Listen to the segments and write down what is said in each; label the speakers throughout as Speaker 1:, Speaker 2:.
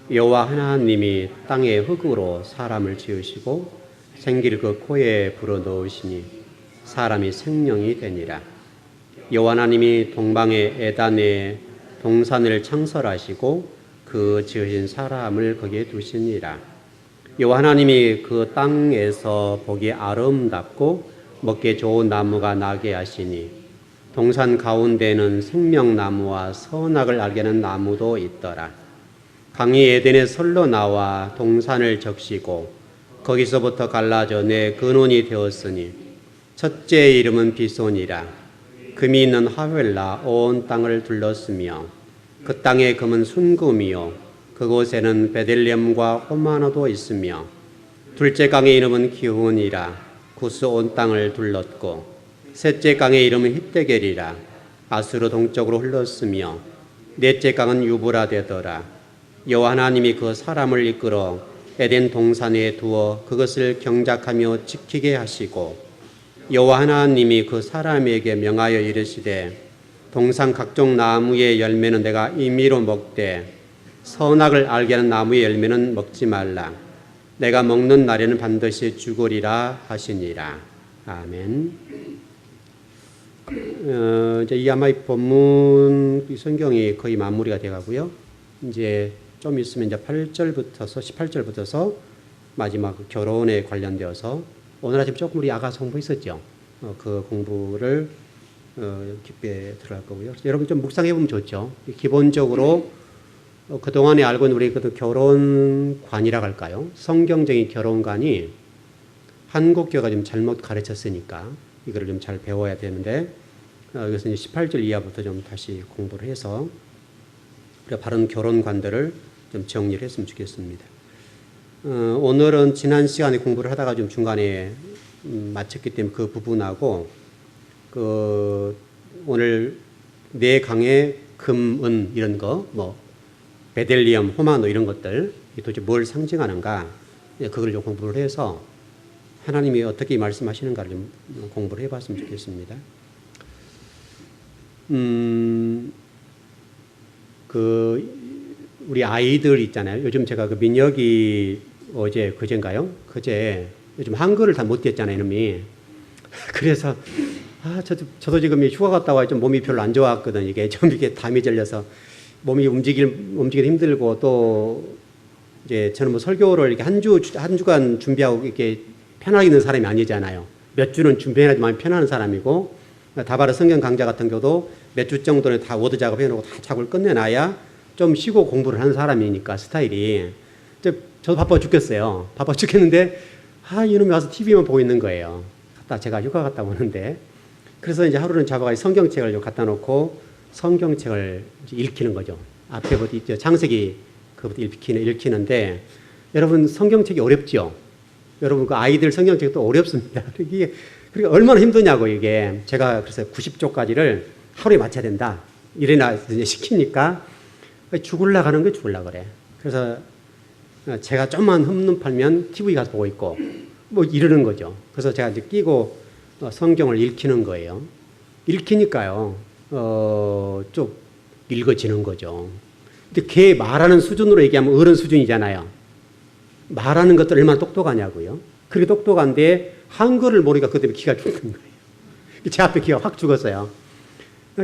Speaker 1: 여호와 하나님이 땅의 흙으로 사람을 지으시고 생기를 그 코에 불어넣으시니 사람이 생명이 되니라. 여호와 하나님이 동방의 에단에 동산을 창설하시고 그 지으신 사람을 거기에 두시니라. 여호와 하나님이 그 땅에서 보기 아름답고 먹기에 좋은 나무가 나게 하시니 동산 가운데는 생명나무와 선악을 알게 하는 나무도 있더라. 강이 에덴에 설로 나와 동산을 적시고 거기서부터 갈라져 내 근원이 되었으니 첫째의 이름은 비손이라. 금이 있는 하웰라 온 땅을 둘렀으며 그 땅의 금은 순금이요 그곳에는 베들레헴과 호마노도 있으며 둘째 강의 이름은 기훈이라. 구스 온 땅을 둘렀고 셋째 강의 이름은 힙데겔이라. 아수르 동쪽으로 흘렀으며 넷째 강은 유브라 되더라. 여호와 하나님이 그 사람을 이끌어 에덴 동산에 두어 그것을 경작하며 지키게 하시고 여호와 하나님이 그 사람에게 명하여 이르시되 동산 각종 나무의 열매는 내가 임의로 먹되 선악을 알게 하는 나무의 열매는 먹지 말라. 내가 먹는 날에는 반드시 죽으리라 하시니라. 아멘. 이제 이 아마 이 본문 이 성경이 거의 마무리가 돼가고요. 이제 좀 있으면 이제 8절부터서 18절부터서 마지막 결혼에 관련되어서 오늘 아침 조금 우리 아가 성부 있었죠. 그 공부를 깊게 들어갈 거고요. 여러분 좀 묵상해 보면 좋죠. 기본적으로 그 동안에 알고 있는 우리 그 결혼관이라고 할까요? 성경적인 결혼관이 한국 교회가 좀 잘못 가르쳤으니까 이거를 좀 잘 배워야 되는데 여기서 이제 18절 이하부터 좀 다시 공부를 해서 우리가 바른 결혼관들을 좀 정리를 했으면 좋겠습니다. 오늘은 지난 시간에 공부를 하다가 좀 중간에 마쳤기 때문에 그 부분하고 오늘 네 강의 금, 은 이런 거 뭐 베들리엄, 호마노 이런 것들 도대체 뭘 상징하는가 그걸 좀 공부를 해서 하나님이 어떻게 말씀하시는가를 좀 공부를 해봤으면 좋겠습니다. 우리 아이들 있잖아요. 요즘 제가 그 민혁이 그제인가요? 그제 요즘 한글을 다 못 띄었잖아요, 이놈이. 그래서 저도 지금 휴가 갔다 와 좀 몸이 별로 안 좋았거든. 이게 좀 이게 담이 절려서 몸이 움직이기 힘들고 또 이제 저는 뭐 설교를 이렇게 한 주간 준비하고 이렇게 편하게 있는 사람이 아니잖아요. 몇 주는 준비해야지만 편한 사람이고 다바르 성경 강좌 같은 경우도 몇 주 정도는 다 워드 작업해놓고 다 작업을 끝내놔야 좀 쉬고 공부를 하는 사람이니까 스타일이. 저도 바빠 죽겠어요. 바빠 죽겠는데 이놈이 와서 TV만 보고 있는 거예요. 제가 휴가 갔다 오는데. 그래서 이제 하루는 잡아가지고 성경책을 좀 갖다 놓고 성경책을 읽히는 거죠. 앞에부터 창세기 그부터 읽히는데 여러분 성경책이 어렵죠? 여러분 그 아이들 성경책도 어렵습니다. 이게 그러니까 얼마나 힘드냐고 이게. 제가 그래서 90쪽까지를 하루에 맞춰야 된다. 이래나 시키니까 죽을라 가는 게 죽을라 그래. 그래서 제가 좀만 흠눈 팔면 TV 가서 보고 있고 뭐 이러는 거죠. 그래서 제가 이제 끼고 성경을 읽히는 거예요. 읽히니까요. 좀 읽어지는 거죠. 근데 걔 말하는 수준으로 얘기하면 어른 수준이잖아요. 말하는 것들 얼마나 똑똑하냐고요. 그렇게 똑똑한데 한글을 모르니까 그때 기가 죽는 거예요. 제 앞에 기가 확 죽었어요.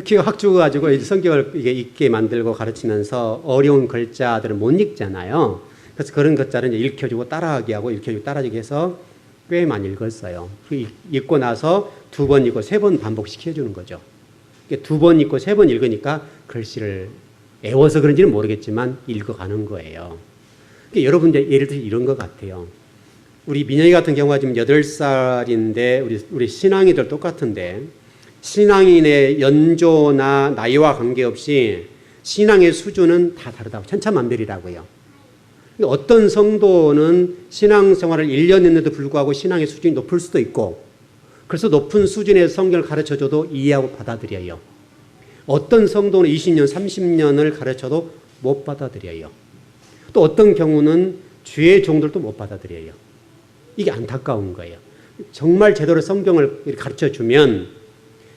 Speaker 1: 기가 확 죽어가지고 이제 성경을 이게 읽게 만들고 가르치면서 어려운 글자들을 못 읽잖아요. 그래서 그런 글자를 이제 읽혀주고 따라하게 하고 읽혀주고 따라하게 해서 꽤 많이 읽었어요. 읽고 나서 2번 읽고 3번 반복시켜주는 거죠. 2번 읽고 3번 읽으니까 글씨를 애워서 그런지는 모르겠지만 읽어가는 거예요. 그러니까 여러분 이제 예를 들어 이런 것 같아요. 우리 민영이 같은 경우가 지금 8살인데 우리 신앙이들 똑같은데 신앙인의 연조나 나이와 관계없이 신앙의 수준은 다 다르다고 천차만별이라고요. 어떤 성도는 신앙생활을 1년 했는데도 불구하고 신앙의 수준이 높을 수도 있고 그래서 높은 수준의 성경을 가르쳐줘도 이해하고 받아들여요. 어떤 성도는 20년, 30년을 가르쳐도 못 받아들여요. 또 어떤 경우는 주의 종들도 못 받아들여요. 이게 안타까운 거예요. 정말 제대로 성경을 가르쳐주면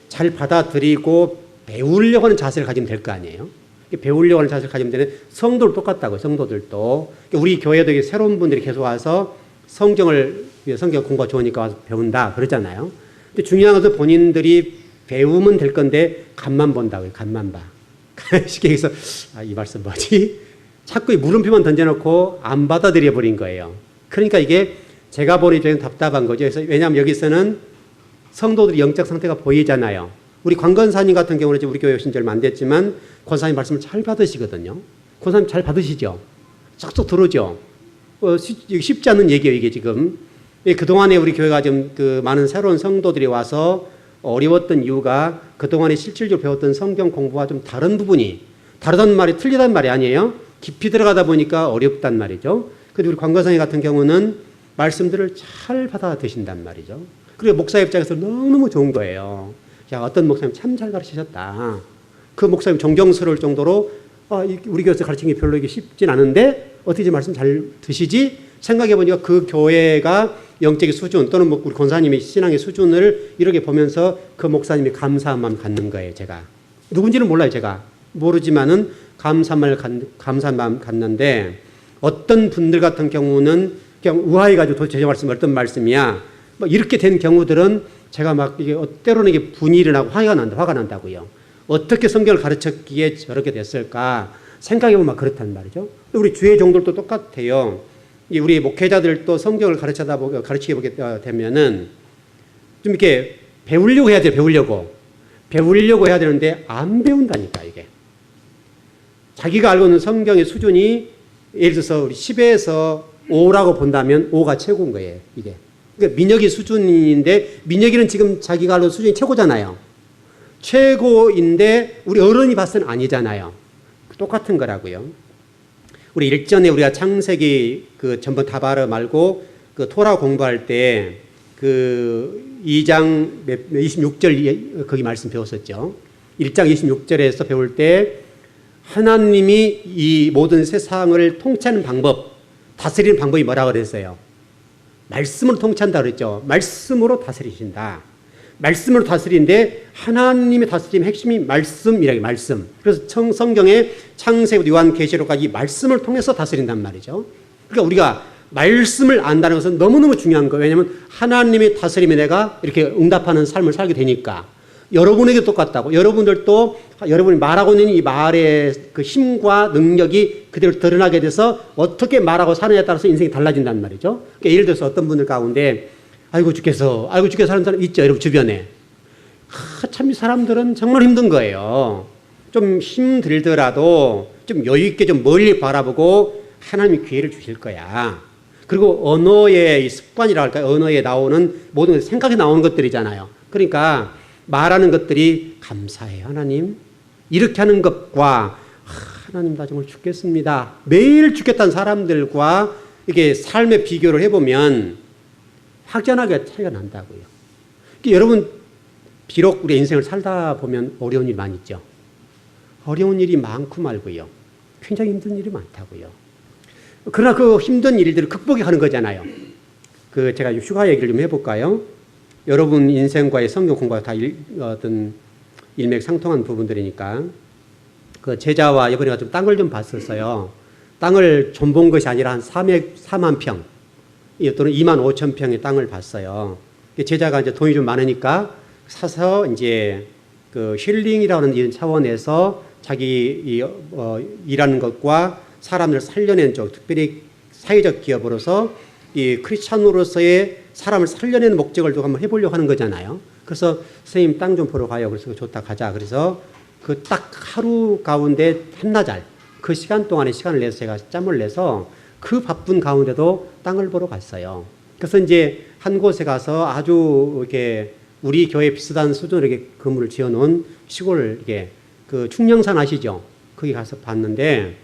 Speaker 1: 잘 받아들이고 배우려고 하는 자세를 가지면 될 거 아니에요. 배우려고 하는 자세를 가지면 되는 성도도 똑같다고요. 성도들도. 우리 교회도 새로운 분들이 계속 와서 성경 공부가 좋으니까 와서 배운다 그러잖아요. 근데 중요한 것은 본인들이 배우면 될 건데 간만 본다고요. 간만 봐. 쉽게 해서 이 말씀 뭐지? 자꾸 물음표만 던져놓고 안 받아들여 버린 거예요. 그러니까 이게 제가 보니 좀 답답한 거죠. 그래서 왜냐하면 여기서는 성도들이 영적 상태가 보이잖아요. 우리 광건사님 같은 경우는 우리 교회 오신 지 얼마 안 됐지만 권사님 말씀을 잘 받으시거든요. 권사님 잘 받으시죠? 쏙쏙 들어오죠? 쉽지 않은 얘기예요, 이게 지금. 그동안에 우리 교회가 좀 많은 새로운 성도들이 와서 어려웠던 이유가 그동안에 실질적으로 배웠던 성경 공부와 좀 다른 부분이, 다르다는 말이 틀리다는 말이 아니에요. 깊이 들어가다 보니까 어렵단 말이죠. 근데 우리 광건사님 같은 경우는 말씀들을 잘 받아 드신단 말이죠. 그리고 목사 입장에서 너무너무 좋은 거예요. 야, 어떤 목사님 참 잘 가르치셨다. 그 목사님 존경스러울 정도로 우리 교회에서 가르치는 게 별로 이게 쉽진 않은데 어떻게 말씀 잘 드시지? 생각해보니까 그 교회가 영적인 수준 또는 우리 권사님의 신앙의 수준을 이렇게 보면서 그 목사님이 감사한 마음 갖는 거예요. 제가 누군지는 몰라요. 제가 모르지만은 감사한 마음 갖는데 어떤 분들 같은 경우는 그냥 우아해가지고 도대체 제 말씀 어떤 말씀이야 이렇게 된 경우들은 제가 이게 때로는 이게 분이 일어나고 화가 난다고요. 어떻게 성경을 가르쳤기에 저렇게 됐을까 생각해보면 그렇단 말이죠. 우리 주의 종들도 똑같아요. 우리 목회자들도 성경을 가르치게 보게 되면은 좀 이렇게 배우려고 해야 돼요. 배우려고 해야 되는데 안 배운다니까 이게. 자기가 알고 있는 성경의 수준이 예를 들어서 우리 10에서 5라고 본다면 5가 최고인 거예요. 이게. 그러니까 민혁이 수준인데 민혁이는 지금 자기가 알고 있는 수준이 최고잖아요. 최고인데 우리 어른이 봤을 때는 아니잖아요. 똑같은 거라고요. 우리 일전에 우리가 창세기 전부 다바르 말고 토라 공부할 때 2장 26절 거기 말씀 배웠었죠. 1장 26절에서 배울 때 하나님이 이 모든 세상을 통치하는 방법, 다스리는 방법이 뭐라고 그랬어요? 말씀으로 통치한다 그랬죠. 말씀으로 다스리신다. 말씀으로 다스리는데 하나님의 다스림의 핵심이 말씀이라고 말씀. 그래서 성경의 창세기, 요한계시록까지 말씀을 통해서 다스린단 말이죠. 그러니까 우리가 말씀을 안다는 것은 너무너무 중요한 거예요. 왜냐하면 하나님의 다스림에 내가 이렇게 응답하는 삶을 살게 되니까. 여러분에게 똑같다고. 여러분들도 여러분이 말하고 있는 이 말의 그 힘과 능력이 그대로 드러나게 돼서 어떻게 말하고 사느냐에 따라서 인생이 달라진단 말이죠. 그러니까 예를 들어서 어떤 분들 가운데 아이고 죽겠어 하는 사람 있죠. 여러분 주변에. 참 이 사람들은 정말 힘든 거예요. 좀 힘들더라도 좀 여유 있게 좀 멀리 바라보고 하나님이 기회를 주실 거야. 그리고 언어의 이 습관이라 할까요? 언어에 나오는 모든 생각에 나오는 것들이잖아요. 그러니까 말하는 것들이 감사해요. 하나님. 이렇게 하는 것과 하나님 나 정말 죽겠습니다. 매일 죽겠다는 사람들과 이게 삶의 비교를 해보면 확연하게 차이가 난다고요. 그러니까 여러분 비록 우리 인생을 살다 보면 어려운 일이 많이 있죠. 어려운 일이 많고 말고요. 굉장히 힘든 일이 많다고요. 그러나 그 힘든 일들을 극복하는 거잖아요. 제가 휴가 얘기를 좀 해볼까요? 여러분 인생과의 성경 공부가 다 어떤 일맥상통한 부분들이니까 그 제자와 이번에 좀 땅을 좀 봤었어요. 땅을 좀 본 것이 아니라 한 4만 평 또는 2만 5천 평의 땅을 봤어요. 제자가 이제 돈이 좀 많으니까 사서 이제 힐링이라는 이런 차원에서 자기 일하는 것과 사람을 살려낸 쪽, 특별히 사회적 기업으로서 이 크리스찬으로서의 사람을 살려내는 목적을 또 한번 해보려고 하는 거잖아요. 그래서 선생님 땅 좀 보러 가요. 그래서 좋다 가자. 그래서 그 딱 하루 가운데 한나절 그 시간 동안에 시간을 내서 제가 짬을 내서 그 바쁜 가운데도 땅을 보러 갔어요. 그래서 이제 한 곳에 가서 아주 이렇게 우리 교회 비슷한 수준으로 이렇게 건물을 지어놓은 시골 이게 충령산 아시죠? 거기 가서 봤는데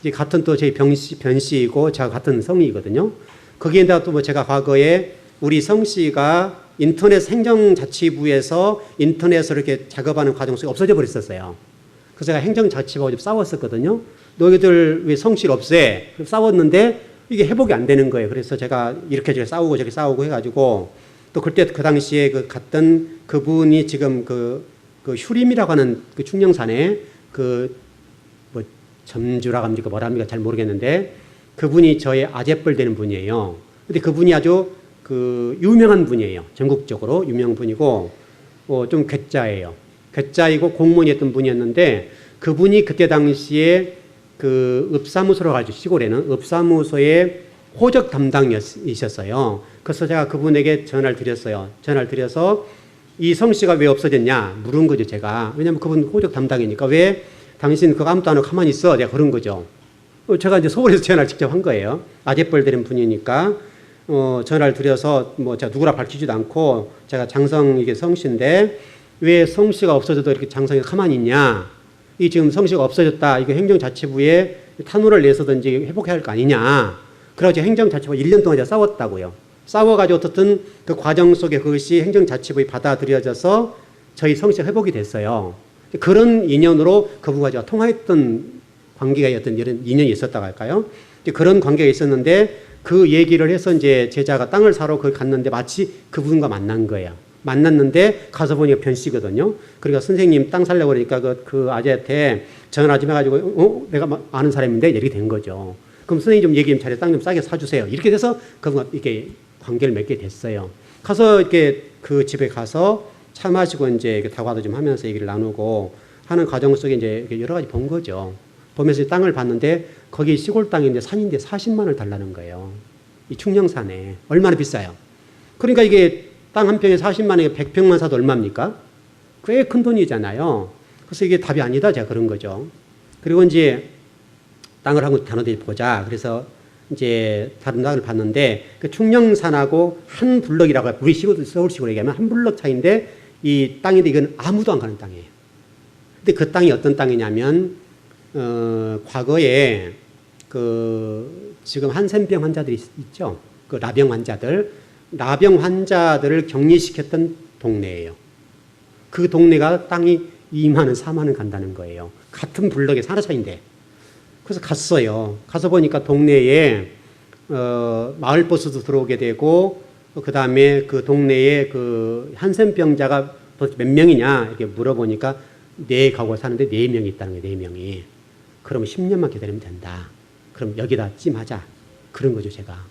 Speaker 1: 이제 같은 또 저희 변씨이고 제가 같은 성이거든요. 거기에다가 또 제가 과거에 우리 성씨가 인터넷 행정자치부에서 인터넷으로 이렇게 작업하는 과정 속에 없어져 버렸었어요. 그래서 제가 행정자치부하고 좀 싸웠었거든요. 너희들 왜 성씨를 없애? 싸웠는데 이게 회복이 안 되는 거예요. 그래서 제가 이렇게 저렇게 싸우고 저렇게 싸우고 해가지고 또 그때 그 당시에 갔던 그분이 지금 그 휴림이라고 하는 그 충령산에 뭐 점주라고 합니까 뭐라 합니까 잘 모르겠는데 그분이 저의 아재뻘 되는 분이에요. 근데 그분이 아주 그 유명한 분이에요. 전국적으로 유명한 분이고 좀 괴짜예요. 괴짜이고 공무원이었던 분이었는데 그분이 그때 당시에 그 읍사무소로 가지고 시골에는 읍사무소의 호적 담당이셨어요. 그래서 제가 그분에게 전화를 드렸어요. 전화를 드려서 이 성씨가 왜 없어졌냐 물은 거죠 제가. 왜냐하면 그분 호적 담당이니까 왜 당신 그거 아무도 안 하고 가만히 있어 내가 그런 거죠. 제가 이제 서울에서 전화를 직접 한 거예요. 아재뻘 되는 분이니까 전화를 드려서 뭐 제가 누구라 밝히지도 않고 제가 장성이게 성씨인데 왜 성씨가 없어져도 이렇게 장성이 가만히 있냐? 이 지금 성씨가 없어졌다. 이거 행정자치부에 탄원을 내서든지 회복해야 할 거 아니냐? 그래가지고 행정자치부가 1년 동안 제가 싸웠다고요. 싸워가지고 어떻든 그 과정 속에 그것이 행정자치부에 받아들여져서 저희 성씨가 회복이 됐어요. 그런 인연으로 그분과 제가 통화했던 관계가 어떤 이런 인연이 있었다고 할까요? 그런 관계가 있었는데 그 얘기를 해서 이제 제자가 땅을 사러 거기 갔는데 마치 그분과 만난 거예요. 만났는데 가서 보니까 변씨거든요. 그러니까 선생님 땅 살려고 그러니까 그 아재한테 전화 좀 해가지고 내가 아는 사람인데 이렇게 된 거죠. 그럼 선생님 좀 얘기 좀 잘해 땅 좀 싸게 사주세요. 이렇게 돼서 그분과 이렇게 관계를 맺게 됐어요. 가서 이렇게 그 집에 가서 차 마시고 이제 다과도 좀 하면서 얘기를 나누고 하는 과정 속에 이제 여러 가지 본 거죠. 보면서 땅을 봤는데 거기 시골 땅인데 산인데 40만 원을 달라는 거예요. 이 충령산에. 얼마나 비싸요. 그러니까 이게 땅 한 평에 40만 원에 100평만 사도 얼마입니까? 꽤 큰 돈이잖아요. 그래서 이게 답이 아니다 제가 그런 거죠. 그리고 이제 땅을 한번 단어들이 보자. 그래서 이제 다른 땅을 봤는데 그 충령산하고 한 블럭이라고 우리 서울식으로 얘기하면 한 블럭 차이인데 이 땅인데 이건 아무도 안 가는 땅이에요. 근데 그 땅이 어떤 땅이냐면 과거에 지금 한센병 환자들이 있죠. 그 라병 환자들을 격리시켰던 동네예요. 그 동네가 땅이 2만 원, 4만 원 간다는 거예요. 같은 블럭에 하나 차인데. 그래서 갔어요. 가서 보니까 동네에 마을버스도 들어오게 되고 그 다음에 그 동네에 그 한센병자가 몇 명이냐 이렇게 물어보니까 4가구가 사는데 4명이 있다는 거예요. 4명이. 그러면 10년만 기다리면 된다. 그럼 여기다 찜하자. 그런 거죠, 제가.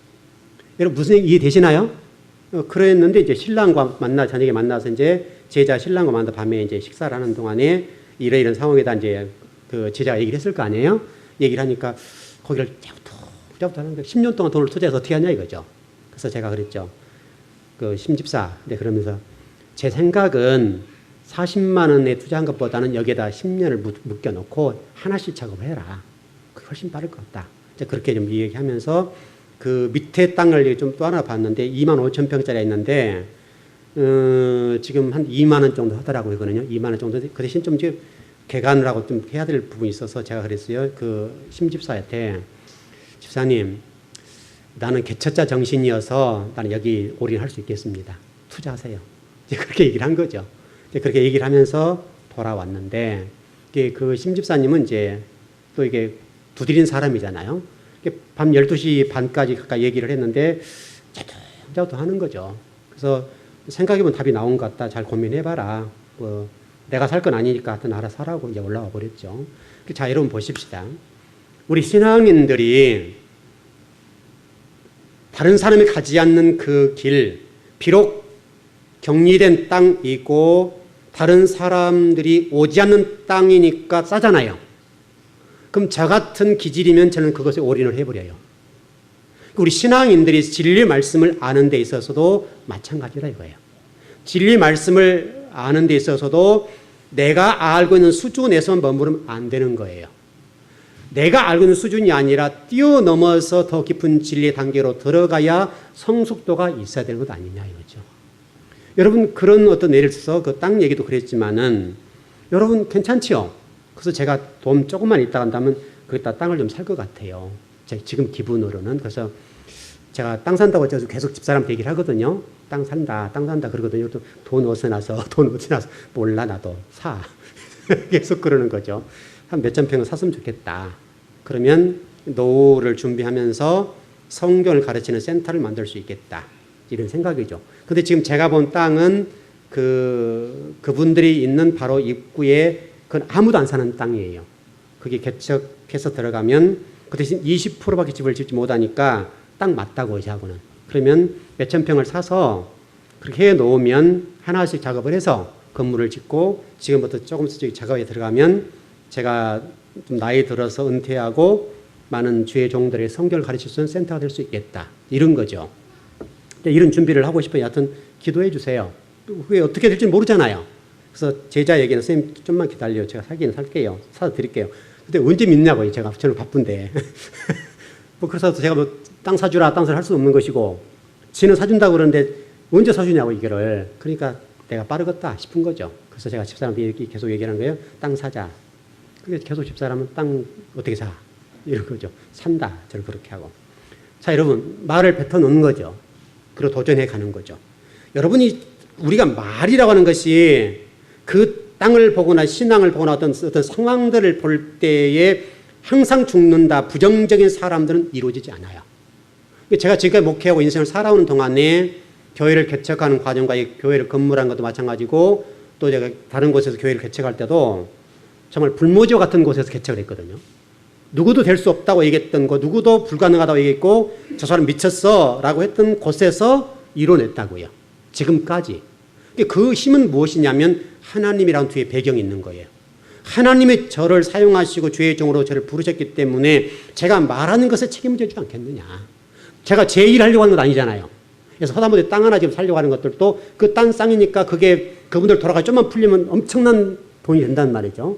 Speaker 1: 여러분 무슨 얘기 이해되시나요? 그랬는데 이제 신랑과 저녁에 만나서 이제 제자 신랑과 만나 밤에 이제 식사를 하는 동안에 이런 상황에다 이제 그 제자가 얘기를 했을 거 아니에요? 얘기를 하니까 거기를 자부터 하는데 10년 동안 돈을 투자해서 어떻게 하냐 이거죠. 그래서 제가 그랬죠. 그 심집사. 근데 그러면서 제 생각은 40만 원에 투자한 것보다는 여기에다 10년을 묶여놓고 하나씩 작업을 해라. 그게 훨씬 빠를 것 같다. 그렇게 좀 얘기하면서 그 밑에 땅을 좀 또 하나 봤는데 2만 5천 평짜리가 있는데 지금 한 2만 원 정도 하더라고요. 이거는요. 2만 원 정도. 그 대신 좀 개간을 하고 좀 해야 될 부분이 있어서 제가 그랬어요. 그 심집사한테 집사님 나는 개척자 정신이어서 나는 여기 올인할 수 있겠습니다. 투자하세요. 이제 그렇게 얘기를 한 거죠. 이제 그렇게 얘기를 하면서 돌아왔는데 그 심집사님은 이제 또 이게 두드린 사람이잖아요. 밤 12시 반까지 가까이 얘기를 했는데 자도 하는 거죠. 그래서 생각해보면 답이 나온 것 같다. 잘 고민해봐라. 뭐 내가 살 건 아니니까 하여튼 알아서 하라고 이제 올라와 버렸죠. 자, 여러분 보십시다. 우리 신앙인들이 다른 사람이 가지 않는 그 길, 비록 격리된 땅이고 다른 사람들이 오지 않는 땅이니까 싸잖아요. 그럼 저 같은 기질이면 저는 그것에 올인을 해버려요. 우리 신앙인들이 진리 말씀을 아는 데 있어서도 마찬가지라 이거예요. 진리 말씀을 아는 데 있어서도 내가 알고 있는 수준에서 머무르면 안 되는 거예요. 내가 알고 있는 수준이 아니라 뛰어넘어서 더 깊은 진리의 단계로 들어가야 성숙도가 있어야 되는 것 아니냐 이거죠. 여러분 그런 어떤 예를 들어서 그 땅 얘기도 그랬지만은 여러분 괜찮지요? 그래서 제가 돈 조금만 있다 간다면 거기다 땅을 좀 살 것 같아요. 지금 기분으로는. 그래서 제가 땅 산다고 계속 집사람한테 얘기를 하거든요. 땅 산다 그러거든요. 또 돈 어디서 나서 몰라 나도 사. 계속 그러는 거죠. 한 몇천 평을 샀으면 좋겠다. 그러면 노후를 준비하면서 성경을 가르치는 센터를 만들 수 있겠다. 이런 생각이죠. 근데 지금 제가 본 땅은 그분들이 있는 바로 입구에 그건 아무도 안 사는 땅이에요. 그게 개척해서 들어가면 그 대신 20%밖에 집을 짓지 못하니까 딱 맞다고 저하고는. 그러면 몇천 평을 사서 그렇게 해 놓으면 하나씩 작업을 해서 건물을 짓고 지금부터 조금씩 작업에 들어가면 제가 좀 나이 들어서 은퇴하고 많은 주의 종들의 성경을 가르칠 수 있는 센터가 될 수 있겠다. 이런 거죠. 이런 준비를 하고 싶어요. 여하튼 기도해 주세요. 그게 어떻게 될지 모르잖아요. 그래서 제자에게는 선생님 좀만 기다려요. 제가 사기는 살게요. 사다 드릴게요. 근데 언제 믿냐고요. 제가 저는 바쁜데. 뭐 그래서 제가 뭐 땅 사주라 땅 사를 할 수 없는 것이고 지는 사준다고 그러는데 언제 사주냐고 이거를. 그러니까 내가 빠르겠다 싶은 거죠. 그래서 제가 집사람한테 계속 얘기하는 거예요. 땅 사자. 그게 계속 집사람은 땅 어떻게 사? 이런 거죠. 산다. 저를 그렇게 하고. 자, 여러분 말을 뱉어 놓는 거죠. 그리고 도전해 가는 거죠. 여러분이 우리가 말이라고 하는 것이 그 땅을 보거나 신앙을 보거나 어떤 상황들을 볼 때에 항상 죽는다. 부정적인 사람들은 이루어지지 않아요. 제가 지금까지 목회하고 인생을 살아오는 동안에 교회를 개척하는 과정과 이 교회를 건물한 것도 마찬가지고 또 제가 다른 곳에서 교회를 개척할 때도 정말 불모지와 같은 곳에서 개척을 했거든요. 누구도 될 수 없다고 얘기했던 거, 누구도 불가능하다고 얘기했고 저 사람 미쳤어 라고 했던 곳에서 이뤄냈다고요. 지금까지. 그 힘은 무엇이냐면 하나님이라는 뒤에 배경이 있는 거예요. 하나님이 저를 사용하시고 주의 종으로 저를 부르셨기 때문에 제가 말하는 것에 책임을 져주지 않겠느냐. 제가 제 일 하려고 하는 건 아니잖아요. 그래서 허다못해 땅 하나 지금 살려고 하는 것들도 그 땅 쌍이니까 그게 그분들 돌아가 좀만 풀리면 엄청난 돈이 된다는 말이죠.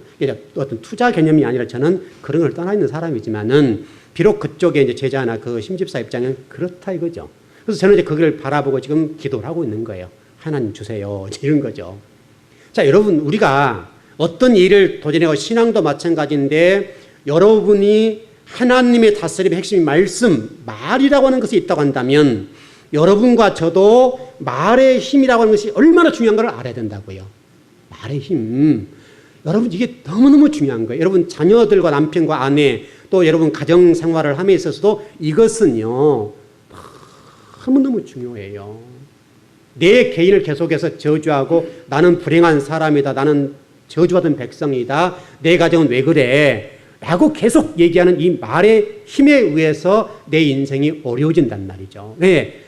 Speaker 1: 어떤 투자 개념이 아니라 저는 그런 걸 떠나 있는 사람이지만은 비록 그쪽에 이제 제자나 그 심집사 입장은 그렇다 이거죠. 그래서 저는 이제 거기를 바라보고 지금 기도를 하고 있는 거예요. 하나님 주세요. 이런 거죠. 자, 여러분 우리가 어떤 일을 도전해고 신앙도 마찬가지인데 여러분이 하나님의 다스림의 핵심이 말이라고 하는 것이 있다고 한다면 여러분과 저도 말의 힘이라고 하는 것이 얼마나 중요한 걸 알아야 된다고요. 말의 힘. 여러분 이게 너무너무 중요한 거예요. 여러분 자녀들과 남편과 아내 또 여러분 가정 생활을 함에 있어서도 이것은요 너무너무 중요해요. 내 개인을 계속해서 저주하고 나는 불행한 사람이다. 나는 저주받은 백성이다. 내 가정은 왜 그래? 라고 계속 얘기하는 이 말의 힘에 의해서 내 인생이 어려워진단 말이죠. 왜?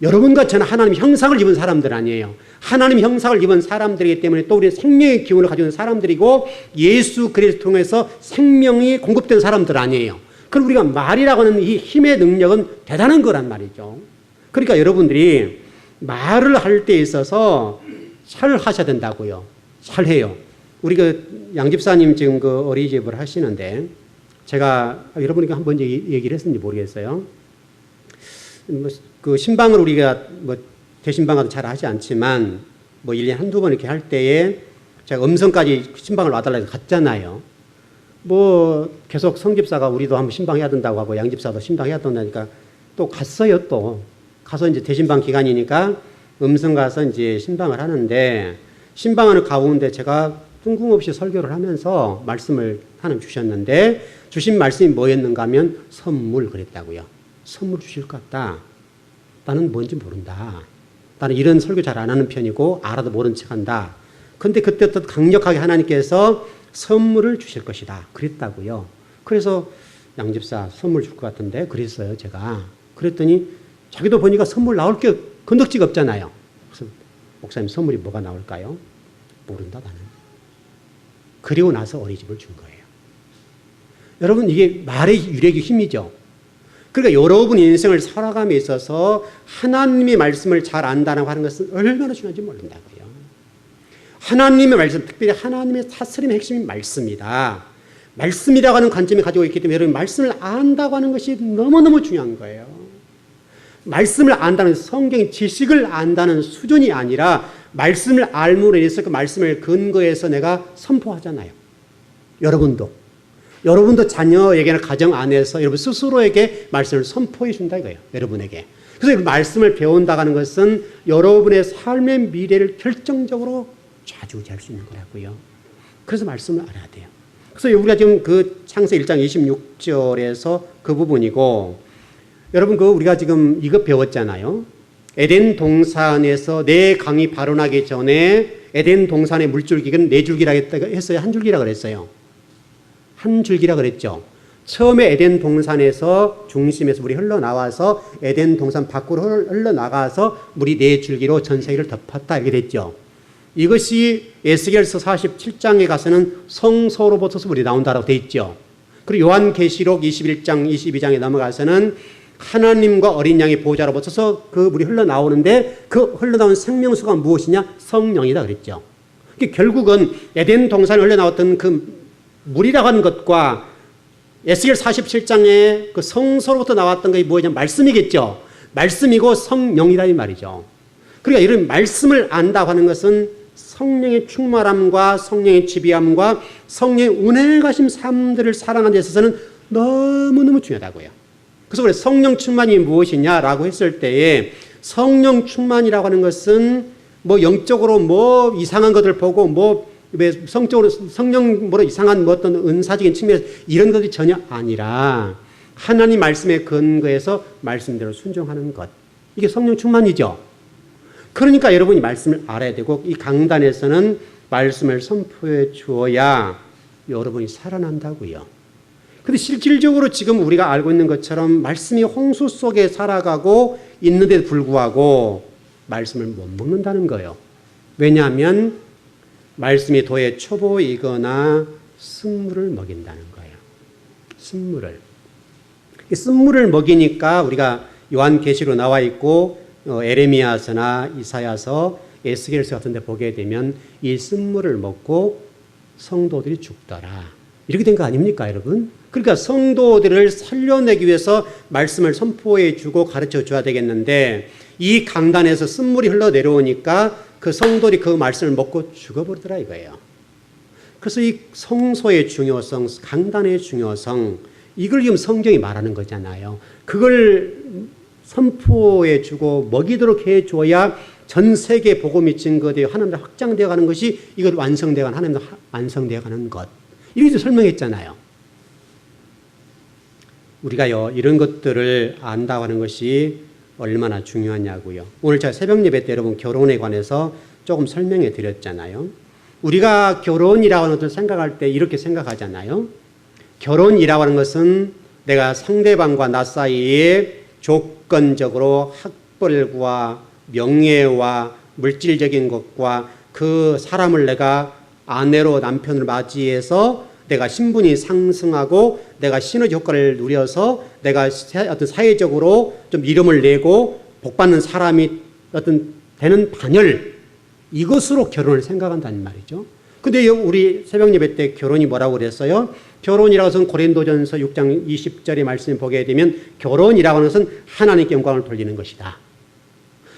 Speaker 1: 여러분과 저는 하나님 형상을 입은 사람들 아니에요. 하나님 형상을 입은 사람들이기 때문에 또 우리 생명의 기운을 가지고 있는 사람들이고 예수 그리스도를 통해서 생명이 공급된 사람들 아니에요. 그럼 우리가 말이라고 하는 이 힘의 능력은 대단한 거란 말이죠. 그러니까 여러분들이 말을 할 때 있어서 잘 하셔야 된다고요. 잘 해요. 우리 그 양집사님 지금 그 어린이집을 하시는데 제가 여러분에게 한번 얘기를 했는지 모르겠어요. 그 신방을 우리가 뭐 대신방과도 잘 하지 않지만 뭐 1년에 한두 번 이렇게 할 때에 제가 음성까지 신방을 와달라 해서 갔잖아요. 뭐 계속 성집사가 우리도 한번 신방해야 된다고 하고 양집사도 신방해야 된다니까 또 갔어요. 또 가서 이제 대신방 기간이니까 음성 가서 이제 신방을 하는데 신방하는 가운데 제가 뜬금없이 설교를 하면서 말씀을 하나님 주셨는데 주신 말씀이 뭐였는가 하면 선물 그랬다고요. 선물 주실 것 같다. 나는 뭔지 모른다. 나는 이런 설교 잘 안 하는 편이고 알아도 모른 척한다. 근데 그때부터 강력하게 하나님께서 선물을 주실 것이다. 그랬다고요. 그래서 양집사 선물 줄 것 같은데 그랬어요. 제가. 그랬더니 자기도 보니까 선물 나올 게 건덕지가 없잖아요. 그래서 목사님 선물이 뭐가 나올까요? 모른다 나는. 그리고 나서 어린이집을 준 거예요. 여러분 이게 말의 유력의 힘이죠. 그러니까 여러분 인생을 살아감에 있어서 하나님의 말씀을 잘 안다고 하는 것은 얼마나 중요한지 모른다고요. 하나님의 말씀, 특별히 하나님의 다스림의 핵심이 말씀이다. 말씀이라고 하는 관점이 가지고 있기 때문에 여러분 말씀을 안다고 하는 것이 너무너무 중요한 거예요. 말씀을 안다는 성경 지식을 안다는 수준이 아니라 말씀을 알므로 인해서 그 말씀을 근거해서 내가 선포하잖아요. 여러분도 자녀에게나 가정 안에서 여러분 스스로에게 말씀을 선포해 준다 이거예요. 여러분에게. 그래서 말씀을 배운다고 하는 것은 여러분의 삶의 미래를 결정적으로 좌지우지할 수 있는 거라고요. 그래서 말씀을 알아야 돼요. 그래서 우리가 지금 그 창세 1장 26절에서 그 부분이고 여러분 그 우리가 지금 이거 배웠잖아요. 에덴 동산에서 네 강이 발원하기 전에 에덴 동산의 물줄기는 네 줄기라고 했어요? 한 줄기라고 그랬어요? 한 줄기라 그랬죠. 처음에 에덴 동산에서 중심에서 물이 흘러나와서 에덴 동산 밖으로 흘러나가서 물이 네 줄기로 전 세계를 덮었다 이렇게 됐죠. 이것이 에스겔서 47장에 가서는 성소로부터 물이 나온다라고 되어 있죠. 그리고 요한계시록 21장 22장에 넘어가서는 하나님과 어린 양의 보호자로부터 그 물이 흘러나오는데 그 흘러나온 생명수가 무엇이냐? 성령이다 그랬죠. 결국은 에덴 동산에 흘러나왔던 그 물이라고 하는 것과 에스겔 47장에 그 성소로부터 나왔던 것이 무엇이냐? 말씀이겠죠. 말씀이고 성령이다 이 말이죠. 그러니까 이런 말씀을 안다고 하는 것은 성령의 충만함과 성령의 지배함과 성령의 은혜 가심 삶들을 살아가는 데 있어서는 너무너무 중요하다고요. 그래서 그래 성령 충만이 무엇이냐라고 했을 때에 성령 충만이라고 하는 것은 뭐 영적으로 뭐 이상한 것을 보고 뭐 성적으로 성령으로 이상한 뭐 어떤 은사적인 측면에서 이런 것이 전혀 아니라 하나님 말씀에 근거해서 말씀대로 순종하는 것. 이게 성령 충만이죠. 그러니까 여러분이 말씀을 알아야 되고 이 강단에서는 말씀을 선포해 주어야 여러분이 살아난다고요. 근데 실질적으로 지금 우리가 알고 있는 것처럼 말씀이 홍수 속에 살아가고 있는데도 불구하고 말씀을 못 먹는다는 거예요. 왜냐하면 말씀이 도에 초보이거나 쓴물을 먹인다는 거예요. 쓴물을. 이 쓴물을 먹이니까 우리가 요한계시로 나와 있고 에레미야서나 이사야서, 에스겔서 같은 데 보게 되면 이 쓴물을 먹고 성도들이 죽더라. 이렇게 된 거 아닙니까, 여러분? 그러니까 성도들을 살려내기 위해서 말씀을 선포해 주고 가르쳐 줘야 되겠는데 이 강단에서 쓴물이 흘러내려오니까 그 성도들이 그 말씀을 먹고 죽어버리더라 이거예요. 그래서 이 성소의 중요성, 강단의 중요성, 이걸 지금 성경이 말하는 거잖아요. 그걸 선포해 주고 먹이도록 해 줘야 전 세계 복음이 증거되어 하나님도 확장되어 가는 것이 이걸 완성되어 가는 하나님도 완성되어 가는 것. 이렇게 설명했잖아요. 우리가요, 이런 것들을 안다고 하는 것이 얼마나 중요하냐고요. 오늘 제가 새벽 예배 때 여러분 결혼에 관해서 조금 설명해 드렸잖아요. 우리가 결혼이라고 하는 것을 생각할 때 이렇게 생각하잖아요. 결혼이라고 하는 것은 내가 상대방과 나 사이에 조건적으로 학벌과 명예와 물질적인 것과 그 사람을 내가 아내로 남편을 맞이해서 내가 신분이 상승하고 내가 시너지 효과를 누려서 내가 어떤 사회적으로 좀 이름을 내고 복받는 사람이 어떤 되는 반열, 이것으로 결혼을 생각한다는 말이죠. 근데 우리 새벽 예배 때 결혼이 뭐라고 그랬어요? 결혼이라고 해서 고린도전서 6장 20절의 말씀을 보게 되면 결혼이라고 하는 것은 하나님께 영광을 돌리는 것이다.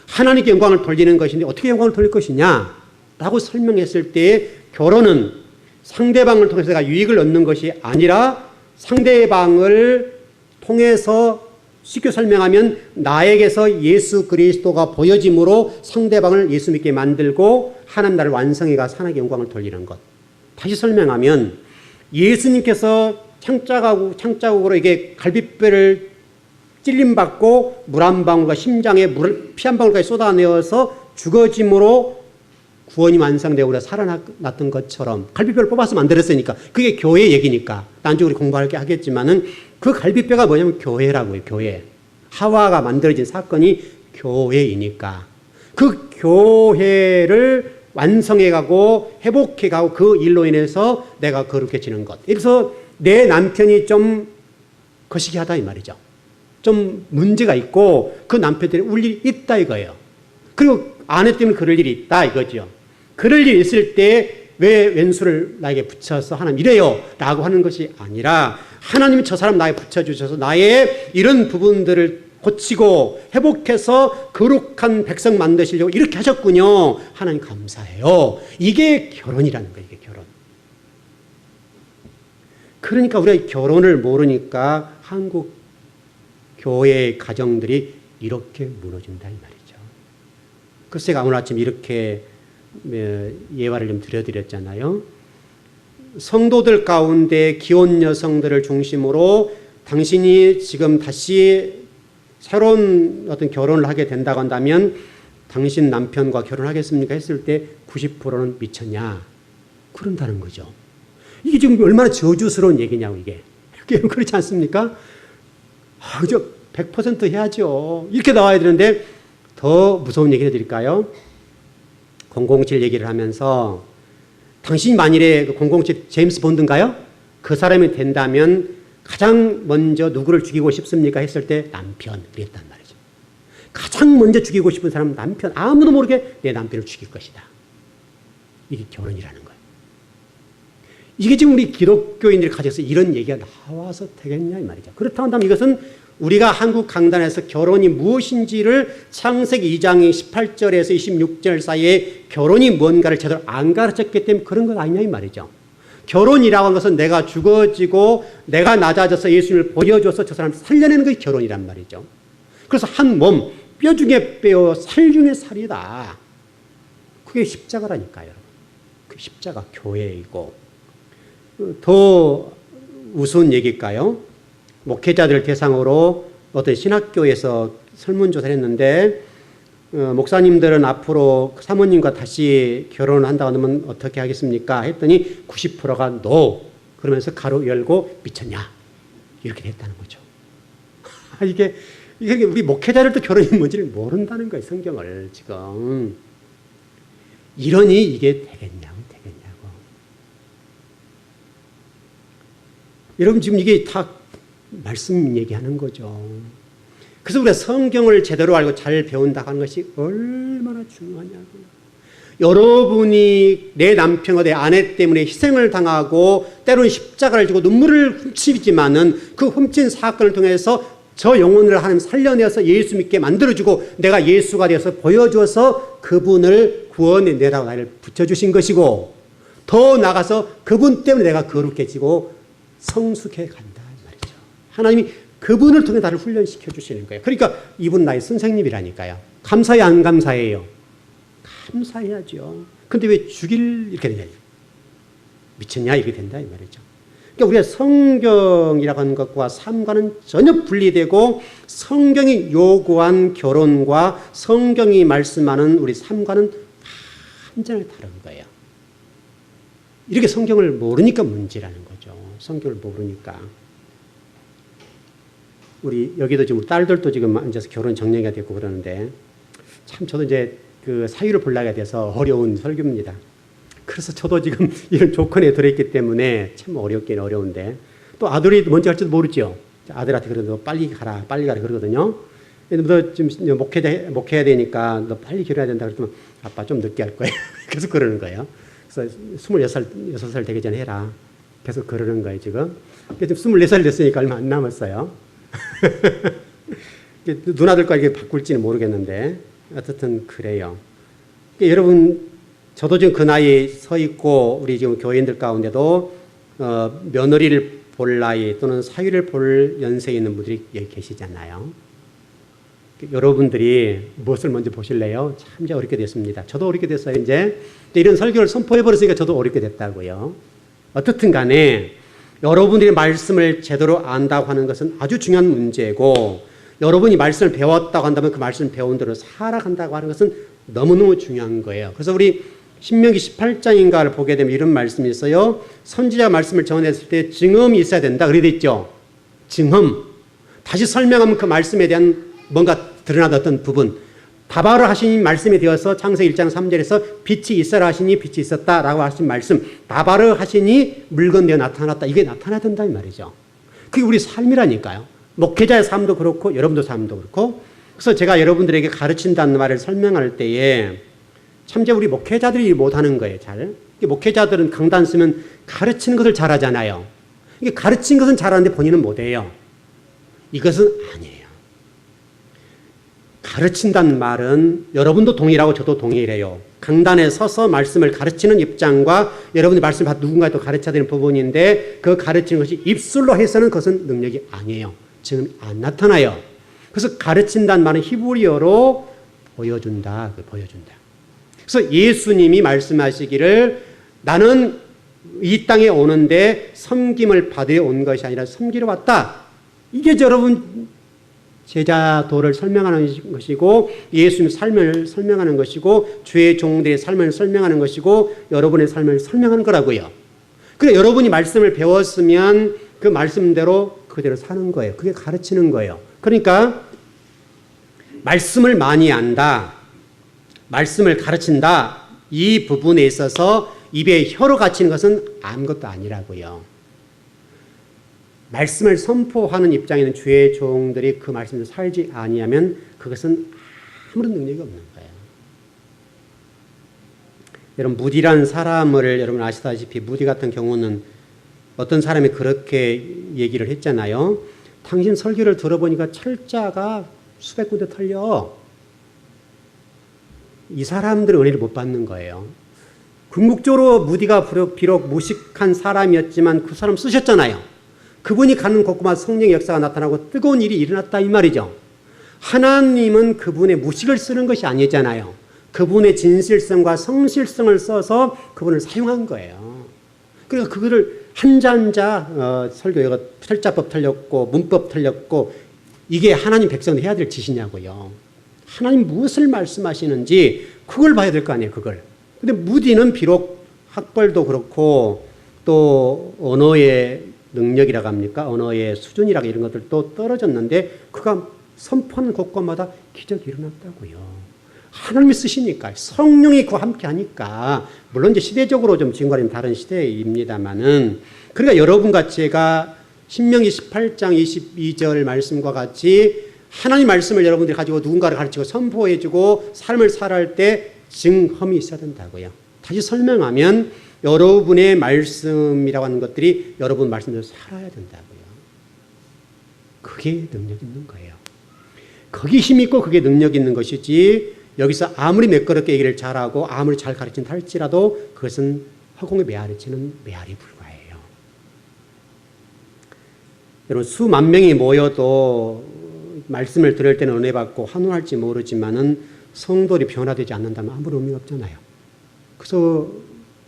Speaker 1: 하나님께 영광을 돌리는 것인데 어떻게 영광을 돌릴 것이냐? 라고 설명했을 때 결혼은 상대방을 통해서 내가 유익을 얻는 것이 아니라 상대방을 통해서 쉽게 설명하면 나에게서 예수 그리스도가 보여짐으로 상대방을 예수 믿게 만들고 하나님 나라를 완성해가 하나님께 영광을 돌리는 것. 다시 설명하면 예수님께서 창자국으로 이게 갈빗뼈를 찔림받고 물 한 방울과 심장에 피 한 방울까지 쏟아내어서 죽어짐으로 구원이 완성되고 우리가 살아났던 것처럼 갈비뼈를 뽑아서 만들었으니까 그게 교회 얘기니까 나중에 우리 공부할 게 하겠지만은 그 갈비뼈가 뭐냐면 교회라고요. 교회. 하와가 만들어진 사건이 교회이니까 그 교회를 완성해가고 회복해가고 그 일로 인해서 내가 거룩해지는 것. 그래서 내 남편이 좀 거시기하다 이 말이죠. 좀 문제가 있고 그 남편들이 울 일이 있다 이거예요. 그리고 아내 때문에 그럴 일이 있다 이거죠. 그럴 일이 있을 때 왜 왼수를 나에게 붙여서 하나님 이래요 라고 하는 것이 아니라 하나님이 저 사람 나에게 붙여주셔서 나의 이런 부분들을 고치고 회복해서 거룩한 백성 만드시려고 이렇게 하셨군요. 하나님 감사해요. 이게 결혼이라는 거예요. 이게 결혼. 그러니까 우리가 결혼을 모르니까 한국 교회의 가정들이 이렇게 무너진다 이 말이죠. 그래서 제가 오늘 아침 이렇게 예화를 좀 들려드렸잖아요. 성도들 가운데 기혼 여성들을 중심으로 당신이 지금 다시 새로운 어떤 결혼을 하게 된다고 한다면 당신 남편과 결혼하겠습니까? 했을 때 90%는 미쳤냐? 그런다는 거죠. 이게 지금 얼마나 저주스러운 얘기냐고, 이게. 그렇지 않습니까? 그저 100% 해야죠. 이렇게 나와야 되는데 더 무서운 얘기를 해드릴까요? 007 얘기를 하면서 당신이 만일에 007 제임스 본드인가요? 그 사람이 된다면 가장 먼저 누구를 죽이고 싶습니까? 했을 때 남편 그랬단 말이죠. 가장 먼저 죽이고 싶은 사람은 남편. 아무도 모르게 내 남편을 죽일 것이다. 이게 결혼이라는 거예요. 이게 지금 우리 기독교인들이 가져서 이런 얘기가 나와서 되겠냐 이 말이죠. 그렇다고 한다면 이것은 우리가 한국 강단에서 결혼이 무엇인지를 창세기 2장 18절에서 26절 사이에 결혼이 뭔가를 제대로 안 가르쳤기 때문에 그런 것 아니냐 이 말이죠. 결혼이라고 하는 것은 내가 죽어지고 내가 낮아져서 예수님을 보여줘서 저 사람을 살려내는 것이 결혼이란 말이죠. 그래서 한 몸, 뼈 중에 뼈, 살 중에 살이다. 그게 십자가라니까요. 그 십자가 교회이고. 더 우스운 얘기일까요? 목회자들 대상으로 어떤 신학교에서 설문조사를 했는데 목사님들은 앞으로 사모님과 다시 결혼을 한다고 하면 어떻게 하겠습니까? 했더니 90%가 NO. 그러면서 가로 열고 미쳤냐? 이렇게 됐다는 거죠. 이게 우리 목회자들도 결혼이 뭔지를 모른다는 거예요. 성경을 지금. 이러니 이게 되겠냐고. 여러분 지금 이게 다 말씀 얘기하는 거죠. 그래서 우리가 성경을 제대로 알고 잘 배운다고 하는 것이 얼마나 중요하냐고요. 여러분이 내 남편과 내 아내 때문에 희생을 당하고 때로는 십자가를 지고 눈물을 훔치지만은 그 훔친 사건을 통해서 저 영혼을 하나님 살려내서 예수 믿게 만들어주고 내가 예수가 되어서 보여줘서 그분을 구원에 내라고 나를 붙여주신 것이고 더 나아가서 그분 때문에 내가 거룩해지고 성숙해 간다 말이죠. 하나님이 그분을 통해 나를 훈련시켜 주시는 거예요. 그러니까 이분 나의 선생님이라니까요. 감사해 안 감사해요? 감사해야죠. 근데 왜 죽일 이렇게 되냐? 미쳤냐 이렇게 된다 이 말이죠. 그러니까 우리가 성경이라고 하는 것과 삶과는 전혀 분리되고 성경이 요구한 결혼과 성경이 말씀하는 우리 삶과는 완전히 다른 거예요. 이렇게 성경을 모르니까 문제라는 거죠. 성경을 모르니까. 우리 여기도 지금 딸들도 지금 앉아서 결혼 정리가 됐고 그러는데 참 저도 이제 그 사유를 볼라게 돼서 어려운 설교입니다. 그래서 저도 지금 이런 조건에 들어있기 때문에 참 어렵긴 어려운데 또 아들이 먼저 할지도 모르죠. 아들한테 그래도 빨리 가라 그러거든요. 너 지금 목회해야 되니까 너 빨리 결혼해야 된다 그랬더니 아빠 좀 늦게 할 거예요. 계속 그러는 거예요. 그래서 26살 되기 전에 해라. 계속 그러는 거예요, 지금. 지금 24살 됐으니까 얼마 안 남았어요. 누나들과 이렇게 바꿀지는 모르겠는데, 어쨌든 그래요. 그러니까 여러분, 저도 지금 그 나이에 서 있고, 우리 지금 교인들 가운데도, 며느리를 볼 나이 또는 사위를 볼 연세에 있는 분들이 여기 계시잖아요. 여러분들이 무엇을 먼저 보실래요? 참 이제 어렵게 됐습니다. 저도 어렵게 됐어요, 이제. 이런 설교를 선포해버렸으니까 저도 어렵게 됐다고요. 어떻든 간에 여러분들이 말씀을 제대로 안다고 하는 것은 아주 중요한 문제고 여러분이 말씀을 배웠다고 한다면 그 말씀을 배운 대로 살아간다고 하는 것은 너무너무 중요한 거예요. 그래서 우리 신명기 18장인가를 보게 되면 이런 말씀이 있어요. 선지자 말씀을 전했을 때 증언이 있어야 된다. 그래 있죠. 증언. 다시 설명하면 그 말씀에 대한 뭔가 드러나던 어떤 부분. 다바로 하신 말씀이 되어서 창세기 1장 3절에서 빛이 있어라 하시니 빛이 있었다라고 하신 말씀. 다바로 하시니 물건 되어 나타났다. 이게 나타나야 된다 이 말이죠. 그게 우리 삶이라니까요. 목회자의 삶도 그렇고 여러분도 삶도 그렇고. 그래서 제가 여러분들에게 가르친다는 말을 설명할 때에 참 이제 우리 목회자들이 못하는 거예요. 잘. 목회자들은 강단 쓰면 가르치는 것을 잘하잖아요. 이게 가르친 것은 잘하는데 본인은 못해요. 이것은 아니에요. 가르친다는 말은 여러분도 동일하고 저도 동일해요. 강단에 서서 말씀을 가르치는 입장과 여러분이 말씀을 받아 누군가에 또 가르쳐야 되는 부분인데 그 가르치는 것이 입술로 해서는 그것은 능력이 아니에요. 지금 안 나타나요. 그래서 가르친다는 말은 히브리어로 보여준다. 보여준다. 그래서 예수님이 말씀하시기를 나는 이 땅에 오는데 섬김을 받으러 온 것이 아니라 섬기러 왔다. 이게 여러분 제자도를 설명하는 것이고 예수님의 삶을 설명하는 것이고 주의 종들의 삶을 설명하는 것이고 여러분의 삶을 설명하는 거라고요. 그래 여러분이 말씀을 배웠으면 그 말씀대로 그대로 사는 거예요. 그게 가르치는 거예요. 그러니까 말씀을 많이 안다, 말씀을 가르친다, 이 부분에 있어서 입에 혀로 갇히는 것은 아무것도 아니라고요. 말씀을 선포하는 입장에는 주의 종들이 그 말씀을 살지 아니하면 그것은 아무런 능력이 없는 거예요. 여러분 무디라는 사람을 여러분 아시다시피 무디 같은 경우는 어떤 사람이 그렇게 얘기를 했잖아요. 당신 설교를 들어보니까 철자가 수백 군데 털려. 이 사람들은 은혜를 못 받는 거예요. 궁극적으로 무디가 비록 무식한 사람이었지만 그 사람 쓰셨잖아요. 그분이 가는 곳곳마다 성령의 역사가 나타나고 뜨거운 일이 일어났다 이 말이죠. 하나님은 그분의 무식을 쓰는 것이 아니잖아요. 그분의 진실성과 성실성을 써서 그분을 사용한 거예요. 그러니까 그거를 한자 한자 설교가 철자법 틀렸고 문법 틀렸고 이게 하나님 백성이 해야 될 짓이냐고요. 하나님 무엇을 말씀하시는지 그걸 봐야 될 거 아니에요. 그걸. 근데 무디는 비록 학벌도 그렇고 또 언어의 능력이라고 합니까? 언어의 수준이라고 이런 것들도 떨어졌는데 그가 선포하는 곳곳마다 기적이 일어났다고요. 하나님이 쓰시니까 성령이 그와 함께 하니까 물론 이제 시대적으로 좀 지금과는 다른 시대입니다만은 그러니까 여러분과 제가 신명기 18장 22절 말씀과 같이 하나님 말씀을 여러분들이 가지고 누군가를 가르치고 선포해주고 삶을 살아갈 때 증험이 있어야 된다고요. 다시 설명하면 여러분의 말씀이라고 하는 것들이 여러분 말씀대로 살아야 된다고요. 그게 능력 있는 거예요. 거기 힘 있고 그게 능력 있는 것이지 여기서 아무리 매끄럽게 얘기를 잘하고 아무리 잘 가르친다 할지라도 그것은 허공에 메아리치는 메아리 불과해요. 여러분 수만 명이 모여도 말씀을 들을 때는 은혜 받고 환호할지 모르지만은 성도들이 변화되지 않는다면 아무런 의미가 없잖아요. 그래서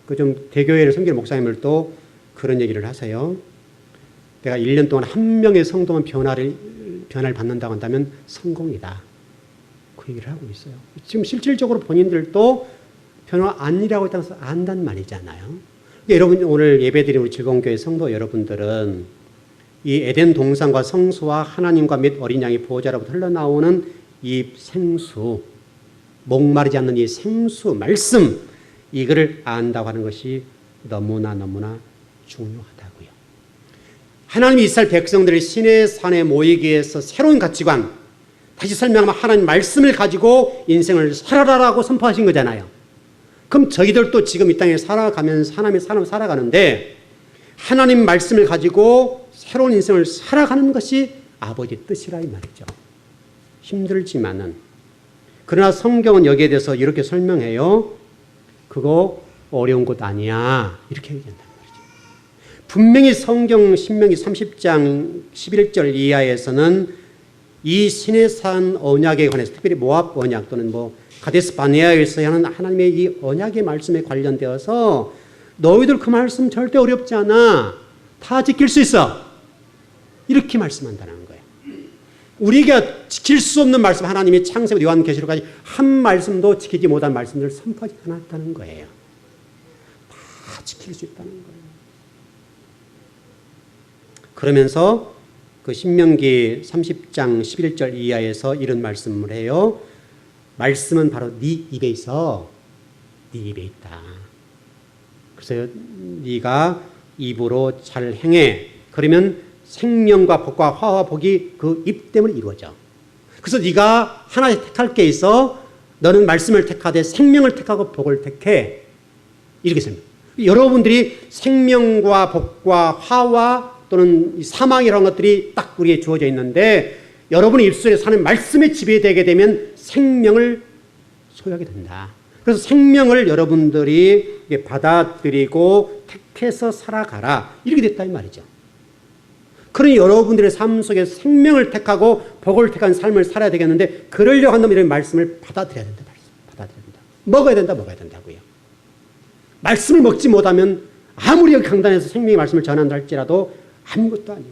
Speaker 1: 그 좀 대교회를 섬기는 목사님들도 그런 얘기를 하세요. 내가 1년 동안 한 명의 성도만 변화를 받는다고 한다면 성공이다. 그 얘기를 하고 있어요. 지금 실질적으로 본인들도 변화 아니라고 해서 안단 말이잖아요. 여러분 오늘 예배드린 우리 즐거운교회 성도 여러분들은 이 에덴 동산과 성소와 하나님과 및 어린 양의 보호자로부터 흘러나오는 이 생수, 목마르지 않는 이 생수 말씀 이거를 안다고 하는 것이 너무나 중요하다고요. 하나님이 이스라엘 백성들이 시내산에 모이기 위해서 새로운 가치관, 다시 설명하면 하나님 말씀을 가지고 인생을 살아라라고 선포하신 거잖아요. 그럼 저희들도 지금 이 땅에 살아가면서 하나님의 삶을 살아가는데 하나님 말씀을 가지고 새로운 인생을 살아가는 것이 아버지 뜻이라 이 말이죠. 힘들지만은 그러나 성경은 여기에 대해서 이렇게 설명해요. 그거 어려운 것 아니야. 이렇게 얘기한단 말이죠. 분명히 성경 신명기 30장 11절 이하에서는 이 시내산 언약에 관해서 특별히 모압 언약 또는 가데스 바네아에서 하는 하나님의 이 언약의 말씀에 관련되어서 너희들 그 말씀 절대 어렵지 않아. 다 지킬 수 있어. 이렇게 말씀한다는 거예요. 우리가 지킬 수 없는 말씀 하나님이 창세부터 요한계시록까지 한 말씀도 지키지 못한 말씀들을 선포하지 않았다는 거예요. 다 지킬 수 있다는 거예요. 그러면서 그 신명기 30장 11절 이하에서 이런 말씀을 해요. 말씀은 바로 네 입에 있어. 네 입에 있다. 그래서 네가 입으로 잘 행해. 그러면 생명과 복과 화와 복이 그 입 때문에 이루어져. 그래서 네가 하나 택할 게 있어. 너는 말씀을 택하되 생명을 택하고 복을 택해. 이렇게 씁니다. 여러분들이 생명과 복과 화와 또는 사망이라는 것들이 딱 우리에게 주어져 있는데 여러분의 입술에 사는 말씀에 지배되게 되면 생명을 소유하게 된다. 그래서 생명을 여러분들이 받아들이고 택해서 살아가라. 이렇게 됐다 이 말이죠. 그러니 여러분들의 삶 속에 생명을 택하고 복을 택한 삶을 살아야 되겠는데 그러려고 한다면 이런 말씀을 받아들여야 된다. 받아들여야 된다. 먹어야 된다고요. 말씀을 먹지 못하면 아무리 강단에서 생명의 말씀을 전한다 할지라도 아무것도 아닌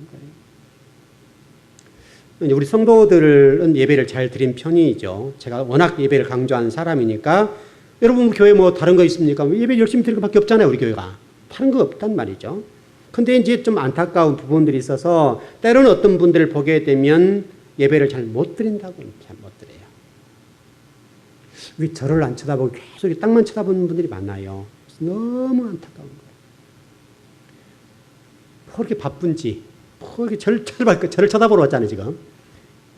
Speaker 1: 거예요. 우리 성도들은 예배를 잘 드린 편이죠. 제가 워낙 예배를 강조하는 사람이니까 여러분 교회 다른 거 있습니까? 예배 열심히 드릴 것밖에 없잖아요. 우리 교회가. 다른 거 없단 말이죠. 근데 이제 좀 안타까운 부분들이 있어서 때로는 어떤 분들을 보게 되면 예배를 잘 못 드린다고 잘 못 드려요. 왜 저를 안 쳐다보고 계속 땅만 쳐다보는 분들이 많아요. 너무 안타까운 거예요. 뭐 이렇게 바쁜지, 뭐 이렇게 저를 쳐다보러 왔잖아요, 지금.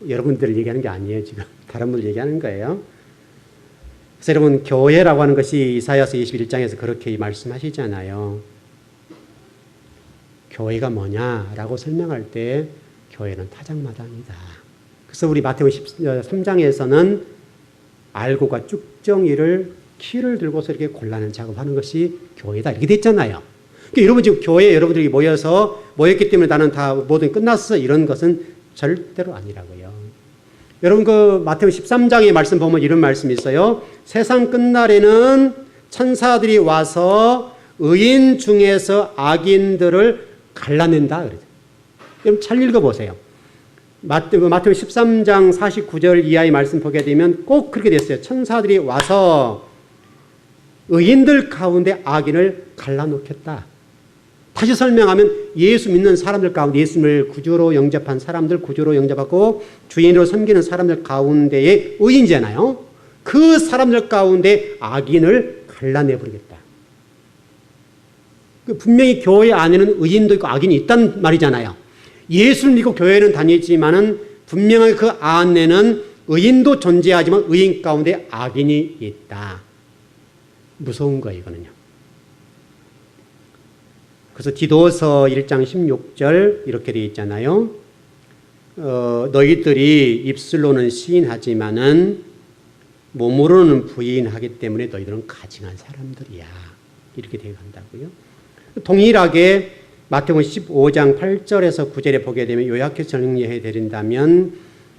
Speaker 1: 여러분들을 얘기하는 게 아니에요, 지금. 다른 분들 얘기하는 거예요. 그래서 여러분, 교회라고 하는 것이 이사야서 21장에서 그렇게 말씀하시잖아요. 교회가 뭐냐라고 설명할 때 교회는 타작마당이다. 그래서 우리 마태복음 13장에서는 알고가 쭉정이를 키를 들고서 이렇게 골라내는 작업하는 것이 교회다. 이렇게 됐잖아요. 그러니까 여러분 지금 교회에 여러분들이 모였기 때문에 나는 다 모든 끝났어. 이런 것은 절대로 아니라고요. 여러분 그 마태복음 13장의 말씀 보면 이런 말씀이 있어요. 세상 끝날에는 천사들이 와서 의인 중에서 악인들을 갈라낸다. 그러죠. 여러분 잘 읽어보세요. 마태복음 13장 49절 이하의 말씀 보게 되면 꼭 그렇게 됐어요. 천사들이 와서 의인들 가운데 악인을 갈라놓겠다. 다시 설명하면 예수 믿는 사람들 가운데 예수님을 구주로 영접한 사람들, 구주로 영접하고 주인으로 섬기는 사람들 가운데의 의인이잖아요. 그 사람들 가운데 악인을 갈라내버리겠다. 분명히 교회 안에는 의인도 있고 악인이 있단 말이잖아요. 예수를 믿고 교회는 다니지만은 분명하게 그 안에는 의인도 존재하지만 의인 가운데 악인이 있다. 무서운 거예요, 이거는요. 그래서 디도서 1장 16절 이렇게 되어 있잖아요. 너희들이 입술로는 시인하지만은 몸으로는 부인하기 때문에 너희들은 가증한 사람들이야. 이렇게 되어 간다고요. 동일하게 마태복음 15장 8절에서 9절에 보게 되면 요약해서 정리해 드린다면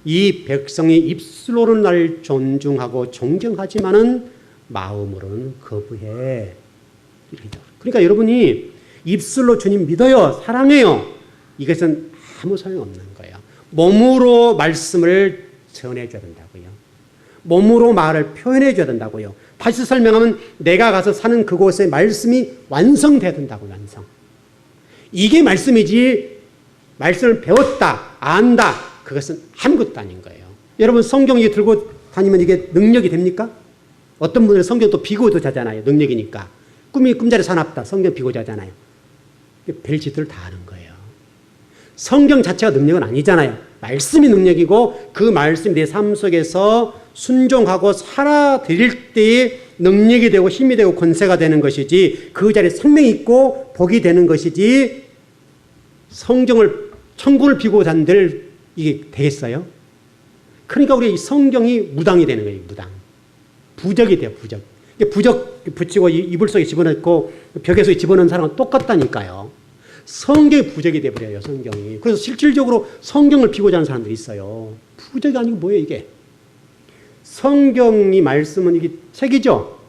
Speaker 1: 이 백성이 입술로는 날 존중하고 존경하지만은 마음으로는 거부해. 그러니까 여러분이 입술로 주님 믿어요, 사랑해요. 이것은 아무 소용없는 거예요. 몸으로 말씀을 전해줘야 된다고요. 몸으로 말을 표현해줘야 된다고요. 다시 설명하면 내가 가서 사는 그곳에 말씀이 완성돼야 된다고요. 완성. 이게 말씀이지 말씀을 배웠다, 안다 그것은 아무것도 아닌 거예요. 여러분 성경 이 들고 다니면 이게 능력이 됩니까? 어떤 분들은 성경 또 비고도 자잖아요. 능력이니까. 꿈자리 사납다. 성경 비고 자잖아요. 별짓을 다 하는 거예요. 성경 자체가 능력은 아니잖아요. 말씀이 능력이고 그 말씀이 내 삶 속에서 순종하고 살아드릴 때에 능력이 되고 힘이 되고 권세가 되는 것이지 그 자리에 생명이 있고 복이 되는 것이지 성경을 천군을 비고 잔들 이게 되겠어요? 그러니까 우리 성경이 무당이 되는 거예요. 무당. 부적이 돼요. 부적. 부적 붙이고 이불 속에 집어넣고 벽에서 집어넣은 사람은 똑같다니까요. 성경이 부적이 돼버려요. 성경이. 그래서 실질적으로 성경을 피고자 하는 사람들이 있어요. 부적이 아니고 뭐예요 이게. 성경이 말씀은 이게 책이죠.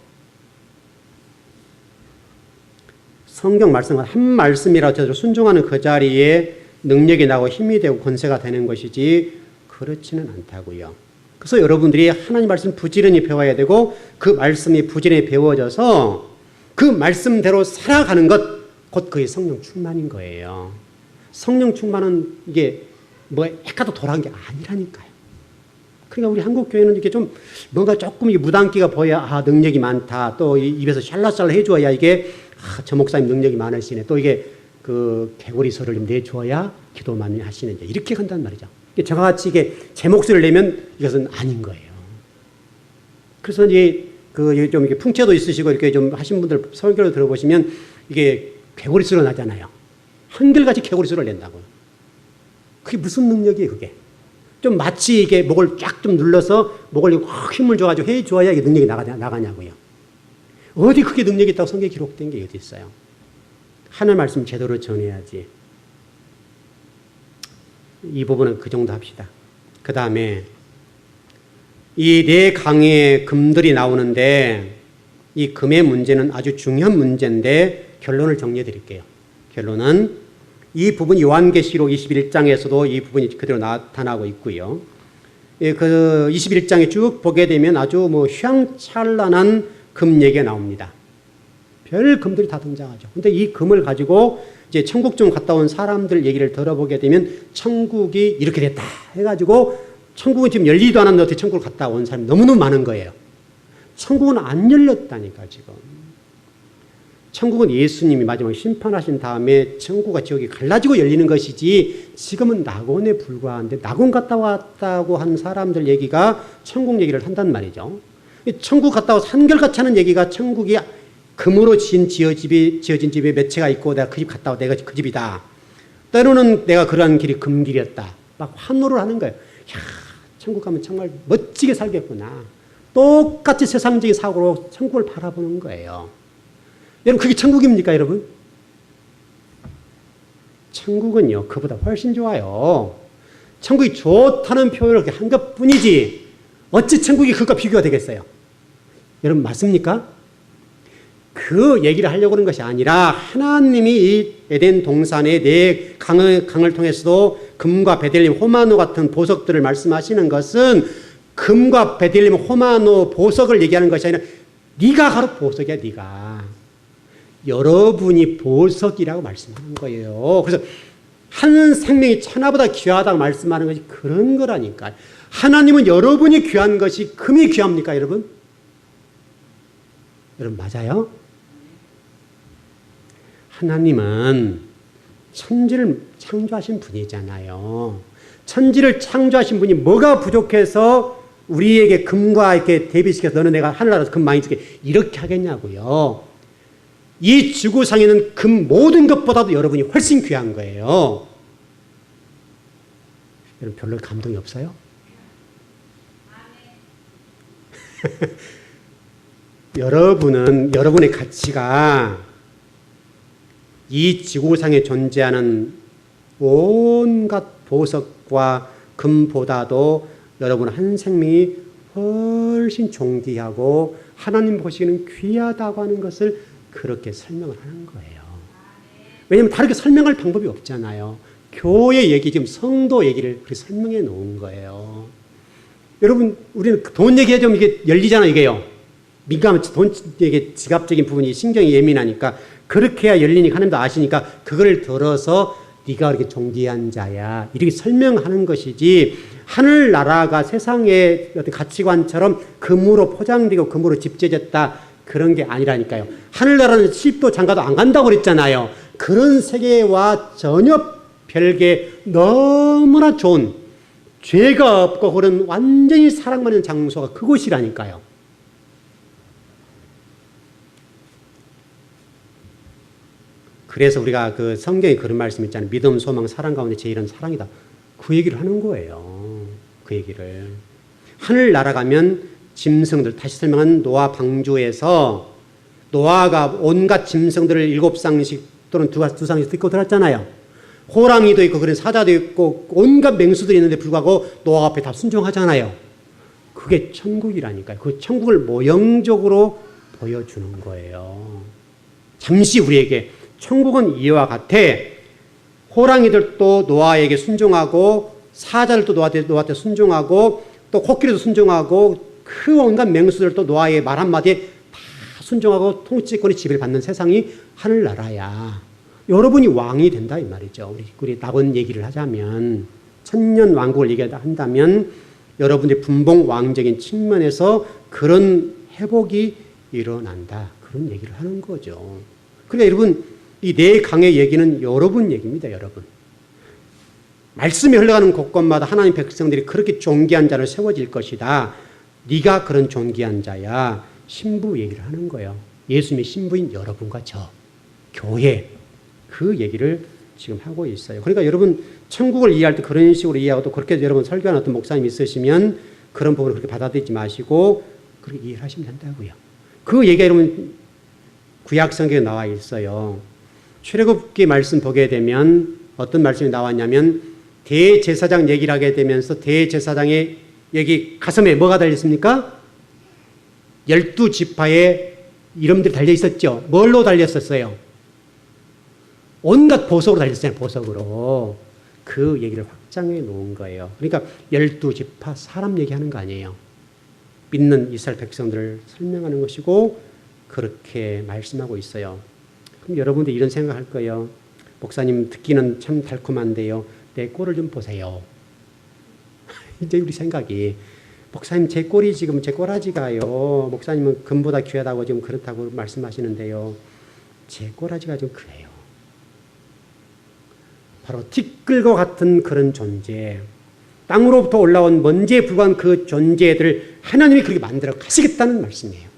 Speaker 1: 성경 말씀은 한 말씀이라도 순종하는 그 자리에 능력이 나고 힘이 되고 권세가 되는 것이지 그렇지는 않다고요. 그래서 여러분들이 하나님 말씀 부지런히 배워야 되고 그 말씀이 부지런히 배워져서 그 말씀대로 살아가는 것 곧 그게 성령 충만인 거예요. 성령 충만은 이게 뭐 약간도 돌아간 게 아니라니까요. 그러니까 우리 한국 교회는 이렇게 좀 뭔가 조금 무당기가 보여야 능력이 많다. 또 입에서 샬라샬라 해줘야 이게 저 목사님 능력이 많으시네. 또 이게 그 개구리소를 좀 내줘야 기도 많이 하시네. 이렇게 간단 말이죠. 저와 같이 이게 제 목소리를 내면 이것은 아닌 거예요. 그래서 이제 그 좀 이렇게 풍채도 있으시고 이렇게 좀 하신 분들 설교를 들어보시면 이게 개구리소리가 나잖아요. 한결같이 개구리소리를 낸다고요. 그게 무슨 능력이에요, 그게? 좀 마치 이게 목을 쫙 좀 눌러서 목을 확 힘을 줘가지고 해줘야 이게 능력이 나가냐고요. 어디 그게 능력이 있다고 성경에 기록된 게 어디 있어요? 하나님 말씀 제대로 전해야지. 이 부분은 그 정도 합시다. 그 다음에 이 네 강의 금들이 나오는데 이 금의 문제는 아주 중요한 문제인데 결론을 정리해 드릴게요. 결론은 이 부분 요한계시록 21장에서도 이 부분이 그대로 나타나고 있고요. 그 21장에 쭉 보게 되면 아주 휘황찬란한 금 얘기가 나옵니다. 별 금들이 다 등장하죠. 근데 이 금을 가지고 이제 천국 좀 갔다 온 사람들 얘기를 들어보게 되면 천국이 이렇게 됐다 해가지고 천국은 지금 열리지도 않았는데 어떻게 천국을 갔다 온 사람이 너무너무 많은 거예요. 천국은 안 열렸다니까 지금. 천국은 예수님이 마지막에 심판하신 다음에 천국과 지옥이 갈라지고 열리는 것이지 지금은 낙원에 불과한데 낙원 갔다 왔다고 한 사람들 얘기가 천국 얘기를 한단 말이죠. 천국 갔다 와서 한결같이 하는 얘기가 천국이 금으로 지어진 집에 몇 채가 있고 내가 그 집 갔다 와 내가 그 집이다. 때로는 내가 그러한 길이 금길이었다. 막 환호를 하는 거예요. 야, 천국 가면 정말 멋지게 살겠구나. 똑같이 세상적인 사고로 천국을 바라보는 거예요. 여러분 그게 천국입니까 여러분? 천국은요 그보다 훨씬 좋아요. 천국이 좋다는 표현을 한 것뿐이지 어찌 천국이 그것과 비교가 되겠어요? 여러분 맞습니까? 그 얘기를 하려고 하는 것이 아니라 하나님이 이 에덴 동산의 네 강을 통해서도 금과 베델림, 호마노 같은 보석들을 말씀하시는 것은 금과 베델림, 호마노, 보석을 얘기하는 것이 아니라 네가 바로 보석이야 네가. 여러분이 보석이라고 말씀하는 거예요. 그래서 한 생명이 천하보다 귀하다고 말씀하는 것이 그런 거라니까. 하나님은 여러분이 귀한 것이 금이 귀합니까 여러분? 여러분 맞아요? 하나님은 천지를 창조하신 분이잖아요. 천지를 창조하신 분이 뭐가 부족해서 우리에게 금과 이렇게 대비시켜서 너는 내가 하늘나라에서 금 많이 줄게 이렇게 하겠냐고요. 이 지구상에는 금 모든 것보다도 여러분이 훨씬 귀한 거예요. 여러분 별로 감동이 없어요? 여러분은 여러분의 가치가 이 지구상에 존재하는 온갖 보석과 금보다도 여러분 한 생명이 훨씬 존귀하고 하나님 보시기에는 귀하다고 하는 것을 그렇게 설명을 하는 거예요. 왜냐하면 다르게 설명할 방법이 없잖아요. 교회 얘기, 지금 성도 얘기를 그렇게 설명해 놓은 거예요. 여러분, 우리는 돈 얘기하자면 이게 열리잖아요, 이게요. 민감한 돈 얘기, 지갑적인 부분이 신경이 예민하니까 그렇게 해야 열리니까 하나님도 아시니까 그걸 들어서 네가 그렇게 존귀한 자야. 이렇게 설명하는 것이지 하늘나라가 세상의 어떤 가치관처럼 금으로 포장되고 금으로 집재졌다. 그런 게 아니라니까요. 하늘나라는 10도 장가도 안 간다고 그랬잖아요. 그런 세계와 전혀 별개 너무나 좋은 죄가 없고 그런 완전히 사랑받는 장소가 그곳이라니까요. 그래서 우리가 그 성경에 그런 말씀 있잖아요. 믿음, 소망, 사랑 가운데 제일은 사랑이다. 그 얘기를 하는 거예요. 그 얘기를. 하늘 날아가면 짐승들, 다시 설명한 노아 방주에서 노아가 온갖 짐승들을 7쌍씩 또는 두 쌍씩 싣고 들었잖아요. 호랑이도 있고 그런 사자도 있고 온갖 맹수들이 있는데 불구하고 노아 앞에 다 순종하잖아요. 그게 천국이라니까요. 그 천국을 모형적으로 보여주는 거예요. 잠시 우리에게 천국은 이와 같아. 호랑이들도 노아에게 순종하고 사자들도 노아한테 순종하고 또 코끼리도 순종하고 그 온갖 맹수들도 노아의 말 한마디에 다 순종하고 통치권이 지배를 받는 세상이 하늘나라야. 여러분이 왕이 된다 이 말이죠. 우리 낙원 얘기를 하자면 천년 왕국을 얘기한다면 여러분의 분봉 왕적인 측면에서 그런 회복이 일어난다. 그런 얘기를 하는 거죠. 그러니까 여러분 이 네 강의 얘기는 여러분 얘기입니다. 여러분. 말씀이 흘러가는 곳곳마다 하나님 백성들이 그렇게 존귀한 자를 세워질 것이다. 네가 그런 존귀한 자야. 신부 얘기를 하는 거예요. 예수님의 신부인 여러분과 저 교회 그 얘기를 지금 하고 있어요. 그러니까 여러분 천국을 이해할 때 그런 식으로 이해하고 또 그렇게 여러분 설교하는 어떤 목사님 있으시면 그런 부분을 그렇게 받아들이지 마시고 그렇게 이해를 하시면 된다고요. 그 얘기가 여러분 구약 성경에 나와 있어요. 출애굽기 말씀 보게 되면 어떤 말씀이 나왔냐면 대제사장 얘기를 하게 되면서 대제사장의 여기 가슴에 뭐가 달렸습니까? 12지파의 이름들이 달려 있었죠. 뭘로 달렸었어요? 온갖 보석으로 달렸어요. 보석으로. 그 얘기를 확장해 놓은 거예요. 그러니까 12지파 사람 얘기하는 거 아니에요. 믿는 이스라엘 백성들을 설명하는 것이고 그렇게 말씀하고 있어요. 그럼 여러분들 이런 생각할 거예요. 목사님 듣기는 참 달콤한데요. 내 꼴을 좀 보세요. 이제 우리 생각이 목사님 제 꼴이 지금 제 꼬라지가요. 목사님은 금보다 귀하다고 지금 그렇다고 말씀하시는데요. 제 꼬라지가 좀 그래요. 바로 티끌과 같은 그런 존재, 땅으로부터 올라온 먼지에 불과한 그 존재들을 하나님이 그렇게 만들어 가시겠다는 말씀이에요.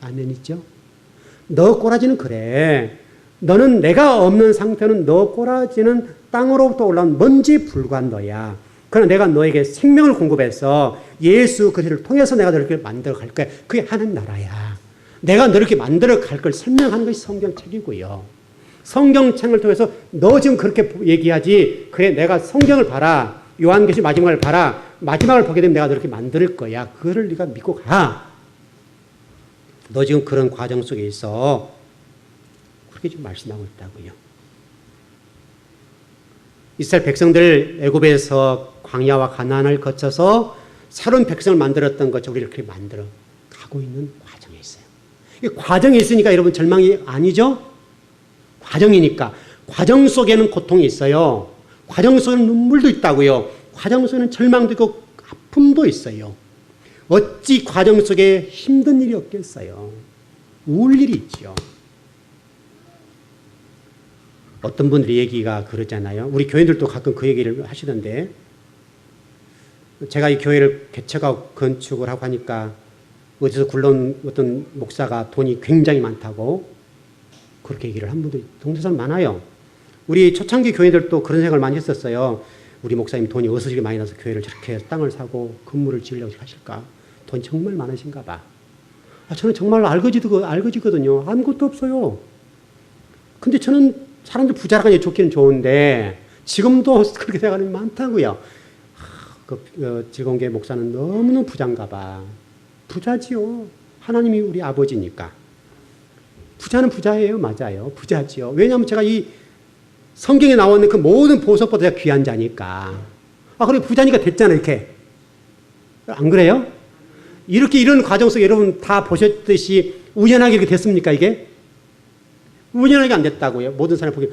Speaker 1: 아멘이죠? 너 꼬라지는 그래. 너는 내가 없는 상태는 너 꼬라지는 땅으로부터 올라온 먼지에 불과한 너야. 그러나 내가 너에게 생명을 공급해서 예수 그리스도를 통해서 내가 너를 이렇게 만들어 갈 거야. 그게 하나님 나라야. 내가 너를 이렇게 만들어 갈 걸 설명하는 것이 성경책이고요. 성경책을 통해서 너 지금 그렇게 얘기하지. 그래 내가 성경을 봐라. 요한계시 마지막을 봐라. 마지막을 보게 되면 내가 너를 이렇게 만들 거야. 그거를 네가 믿고 가. 너 지금 그런 과정 속에 있어. 그렇게 지금 말씀하고 있다고요. 이스라엘 백성들 애굽에서 광야와 가나안을 거쳐서 새로운 백성을 만들었던 것처럼 우리를 그렇게 만들어 가고 있는 과정에 있어요. 이 과정이 있으니까 여러분 절망이 아니죠? 과정이니까. 과정 속에는 고통이 있어요. 과정 속에는 눈물도 있다고요. 과정 속에는 절망도 있고 아픔도 있어요. 어찌 과정 속에 힘든 일이 없겠어요. 우울 일이 있죠. 어떤 분들이 얘기가 그러잖아요. 우리 교인들도 가끔 그 얘기를 하시던데 제가 이 교회를 개척하고 건축을 하고 하니까 어디서 굴러온 어떤 목사가 돈이 굉장히 많다고 그렇게 얘기를 한 분도 동네에서 많아요. 우리 초창기 교인들도 그런 생각을 많이 했었어요. 우리 목사님 돈이 어디서 이렇게 많이 나서 교회를 저렇게 땅을 사고 건물을 지으려고 하실까? 돈이 정말 많으신가 봐. 저는 정말 알거지거든요. 아무것도 없어요. 근데 저는 사람들 부자라니 좋기는 좋은데 지금도 그렇게 생각하는 게 많다고요. 즐거운교회 목사는 너무너무 부자인가 봐. 부자지요. 하나님이 우리 아버지니까. 부자는 부자예요. 맞아요. 부자지요. 왜냐하면 제가 이 성경에 나오는 그 모든 보석보다 귀한 자니까. 그래 부자니까 됐잖아요. 이렇게. 안 그래요? 이렇게 이런 과정 속에 여러분 다 보셨듯이 우연하게 이렇게 됐습니까 이게? 우연하게 안 됐다고요. 모든 사람이 보기에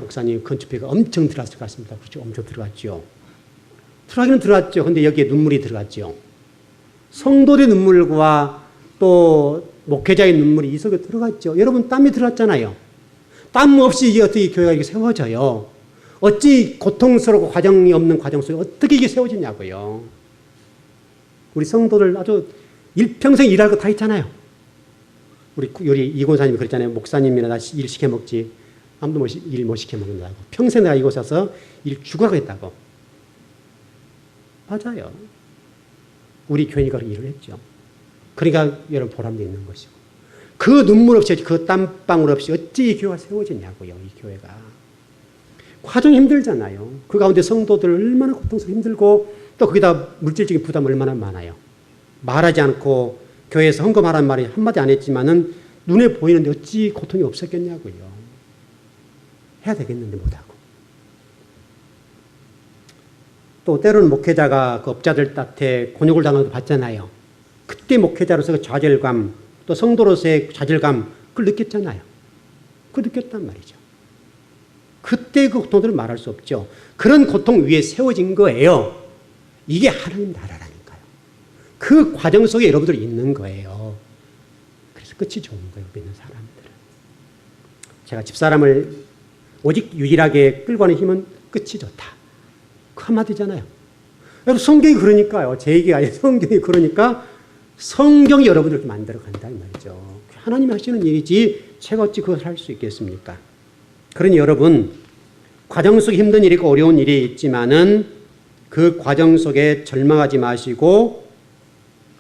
Speaker 1: 목사님 건축비가 엄청 들어갔을 것 같습니다. 그렇죠. 엄청 들어갔죠. 들어가기는 들어갔죠. 근데 여기에 눈물이 들어갔죠. 성도의 눈물과 또 목회자의 눈물이 이 속에 들어갔죠. 여러분 땀이 들어갔잖아요. 땀 없이 이게 어떻게 교회가 이렇게 세워져요. 어찌 고통스럽고 과정이 없는 과정 속에 어떻게 이게 세워지냐고요. 우리 성도들 아주 일평생 일할 거 다 있잖아요. 우리 이권사님이 그랬잖아요. 목사님이나 나 일 시켜먹지 아무도 일 못 시켜먹는다고. 평생 내가 이곳 와서 일 죽으라고 했다고. 맞아요. 우리 교인이가 일을 했죠. 그러니까 여러분 보람도 있는 것이고. 그 눈물 없이 그 땀방울 없이 어찌 이 교회가 세워지냐고요. 이 교회가. 과정이 힘들잖아요. 그 가운데 성도들 얼마나 고통스럽고 힘들고 또 거기다 물질적인 부담 얼마나 많아요. 말하지 않고 교회에서 헌금하라는 말이 한마디 안 했지만은 눈에 보이는데 어찌 고통이 없었겠냐고요. 해야 되겠는데 못하고. 또 때로는 목회자가 그 업자들 탓에 곤욕을 당하도 봤잖아요. 그때 목회자로서의 좌절감 또 성도로서의 좌절감 그걸 느꼈잖아요. 그걸 느꼈단 말이죠. 그때 그 고통들을 말할 수 없죠. 그런 고통 위에 세워진 거예요. 이게 하나님 나라라니까요. 그 과정 속에 여러분들이 있는 거예요. 그래서 끝이 좋은 거예요. 믿는 사람들은. 제가 집사람을 오직 유일하게 끌고 가는 힘은 끝이 좋다. 그 한마디잖아요. 여러분 성경이 그러니까요. 제 얘기가 아니라 성경이 그러니까 성경이 여러분들을 만들어 간다 이 말이죠. 하나님이 하시는 일이지 제가 어찌 그것을 할 수 있겠습니까? 그러니 여러분 과정 속에 힘든 일이고 어려운 일이 있지만은 그 과정 속에 절망하지 마시고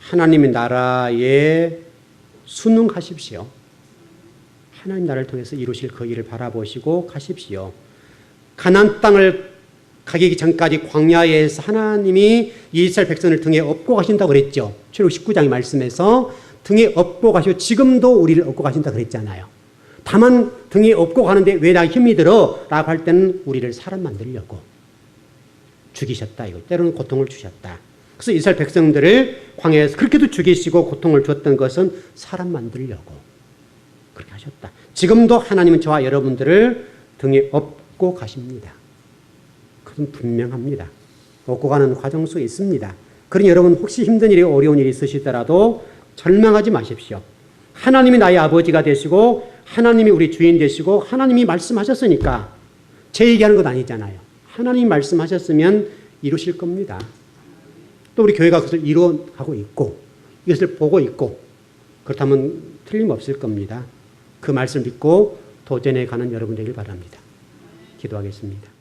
Speaker 1: 하나님의 나라에 순응하십시오. 하나님 나라를 통해서 이루실 그 일을 바라보시고 가십시오. 가나안 땅을 가기 전까지 광야에서 하나님이 이스라엘 백성을 등에 업고 가신다고 그랬죠. 출애굽 19장의 말씀에서 등에 업고 가시고 지금도 우리를 업고 가신다 그랬잖아요. 다만 등에 업고 가는데 왜 나 힘이 들어? 라고 할 때는 우리를 사람 만들려고 죽이셨다. 이거 때로는 고통을 주셨다. 그래서 이스라엘 백성들을 광야에서 그렇게도 죽이시고 고통을 주었던 것은 사람 만들려고 그렇게 하셨다. 지금도 하나님은 저와 여러분들을 등에 업고 가십니다. 그건 분명합니다. 업고 가는 과정 속에 있습니다. 그러니 여러분 혹시 힘든 일이 어려운 일이 있으시더라도 절망하지 마십시오. 하나님이 나의 아버지가 되시고 하나님이 우리 주인 되시고 하나님이 말씀하셨으니까 제 얘기하는 것 아니잖아요. 하나님이 말씀하셨으면 이루실 겁니다. 또 우리 교회가 그것을 이루어가고 있고 이것을 보고 있고 그렇다면 틀림없을 겁니다. 그 말씀을 믿고 도전해 가는 여러분 되길 바랍니다. 기도하겠습니다.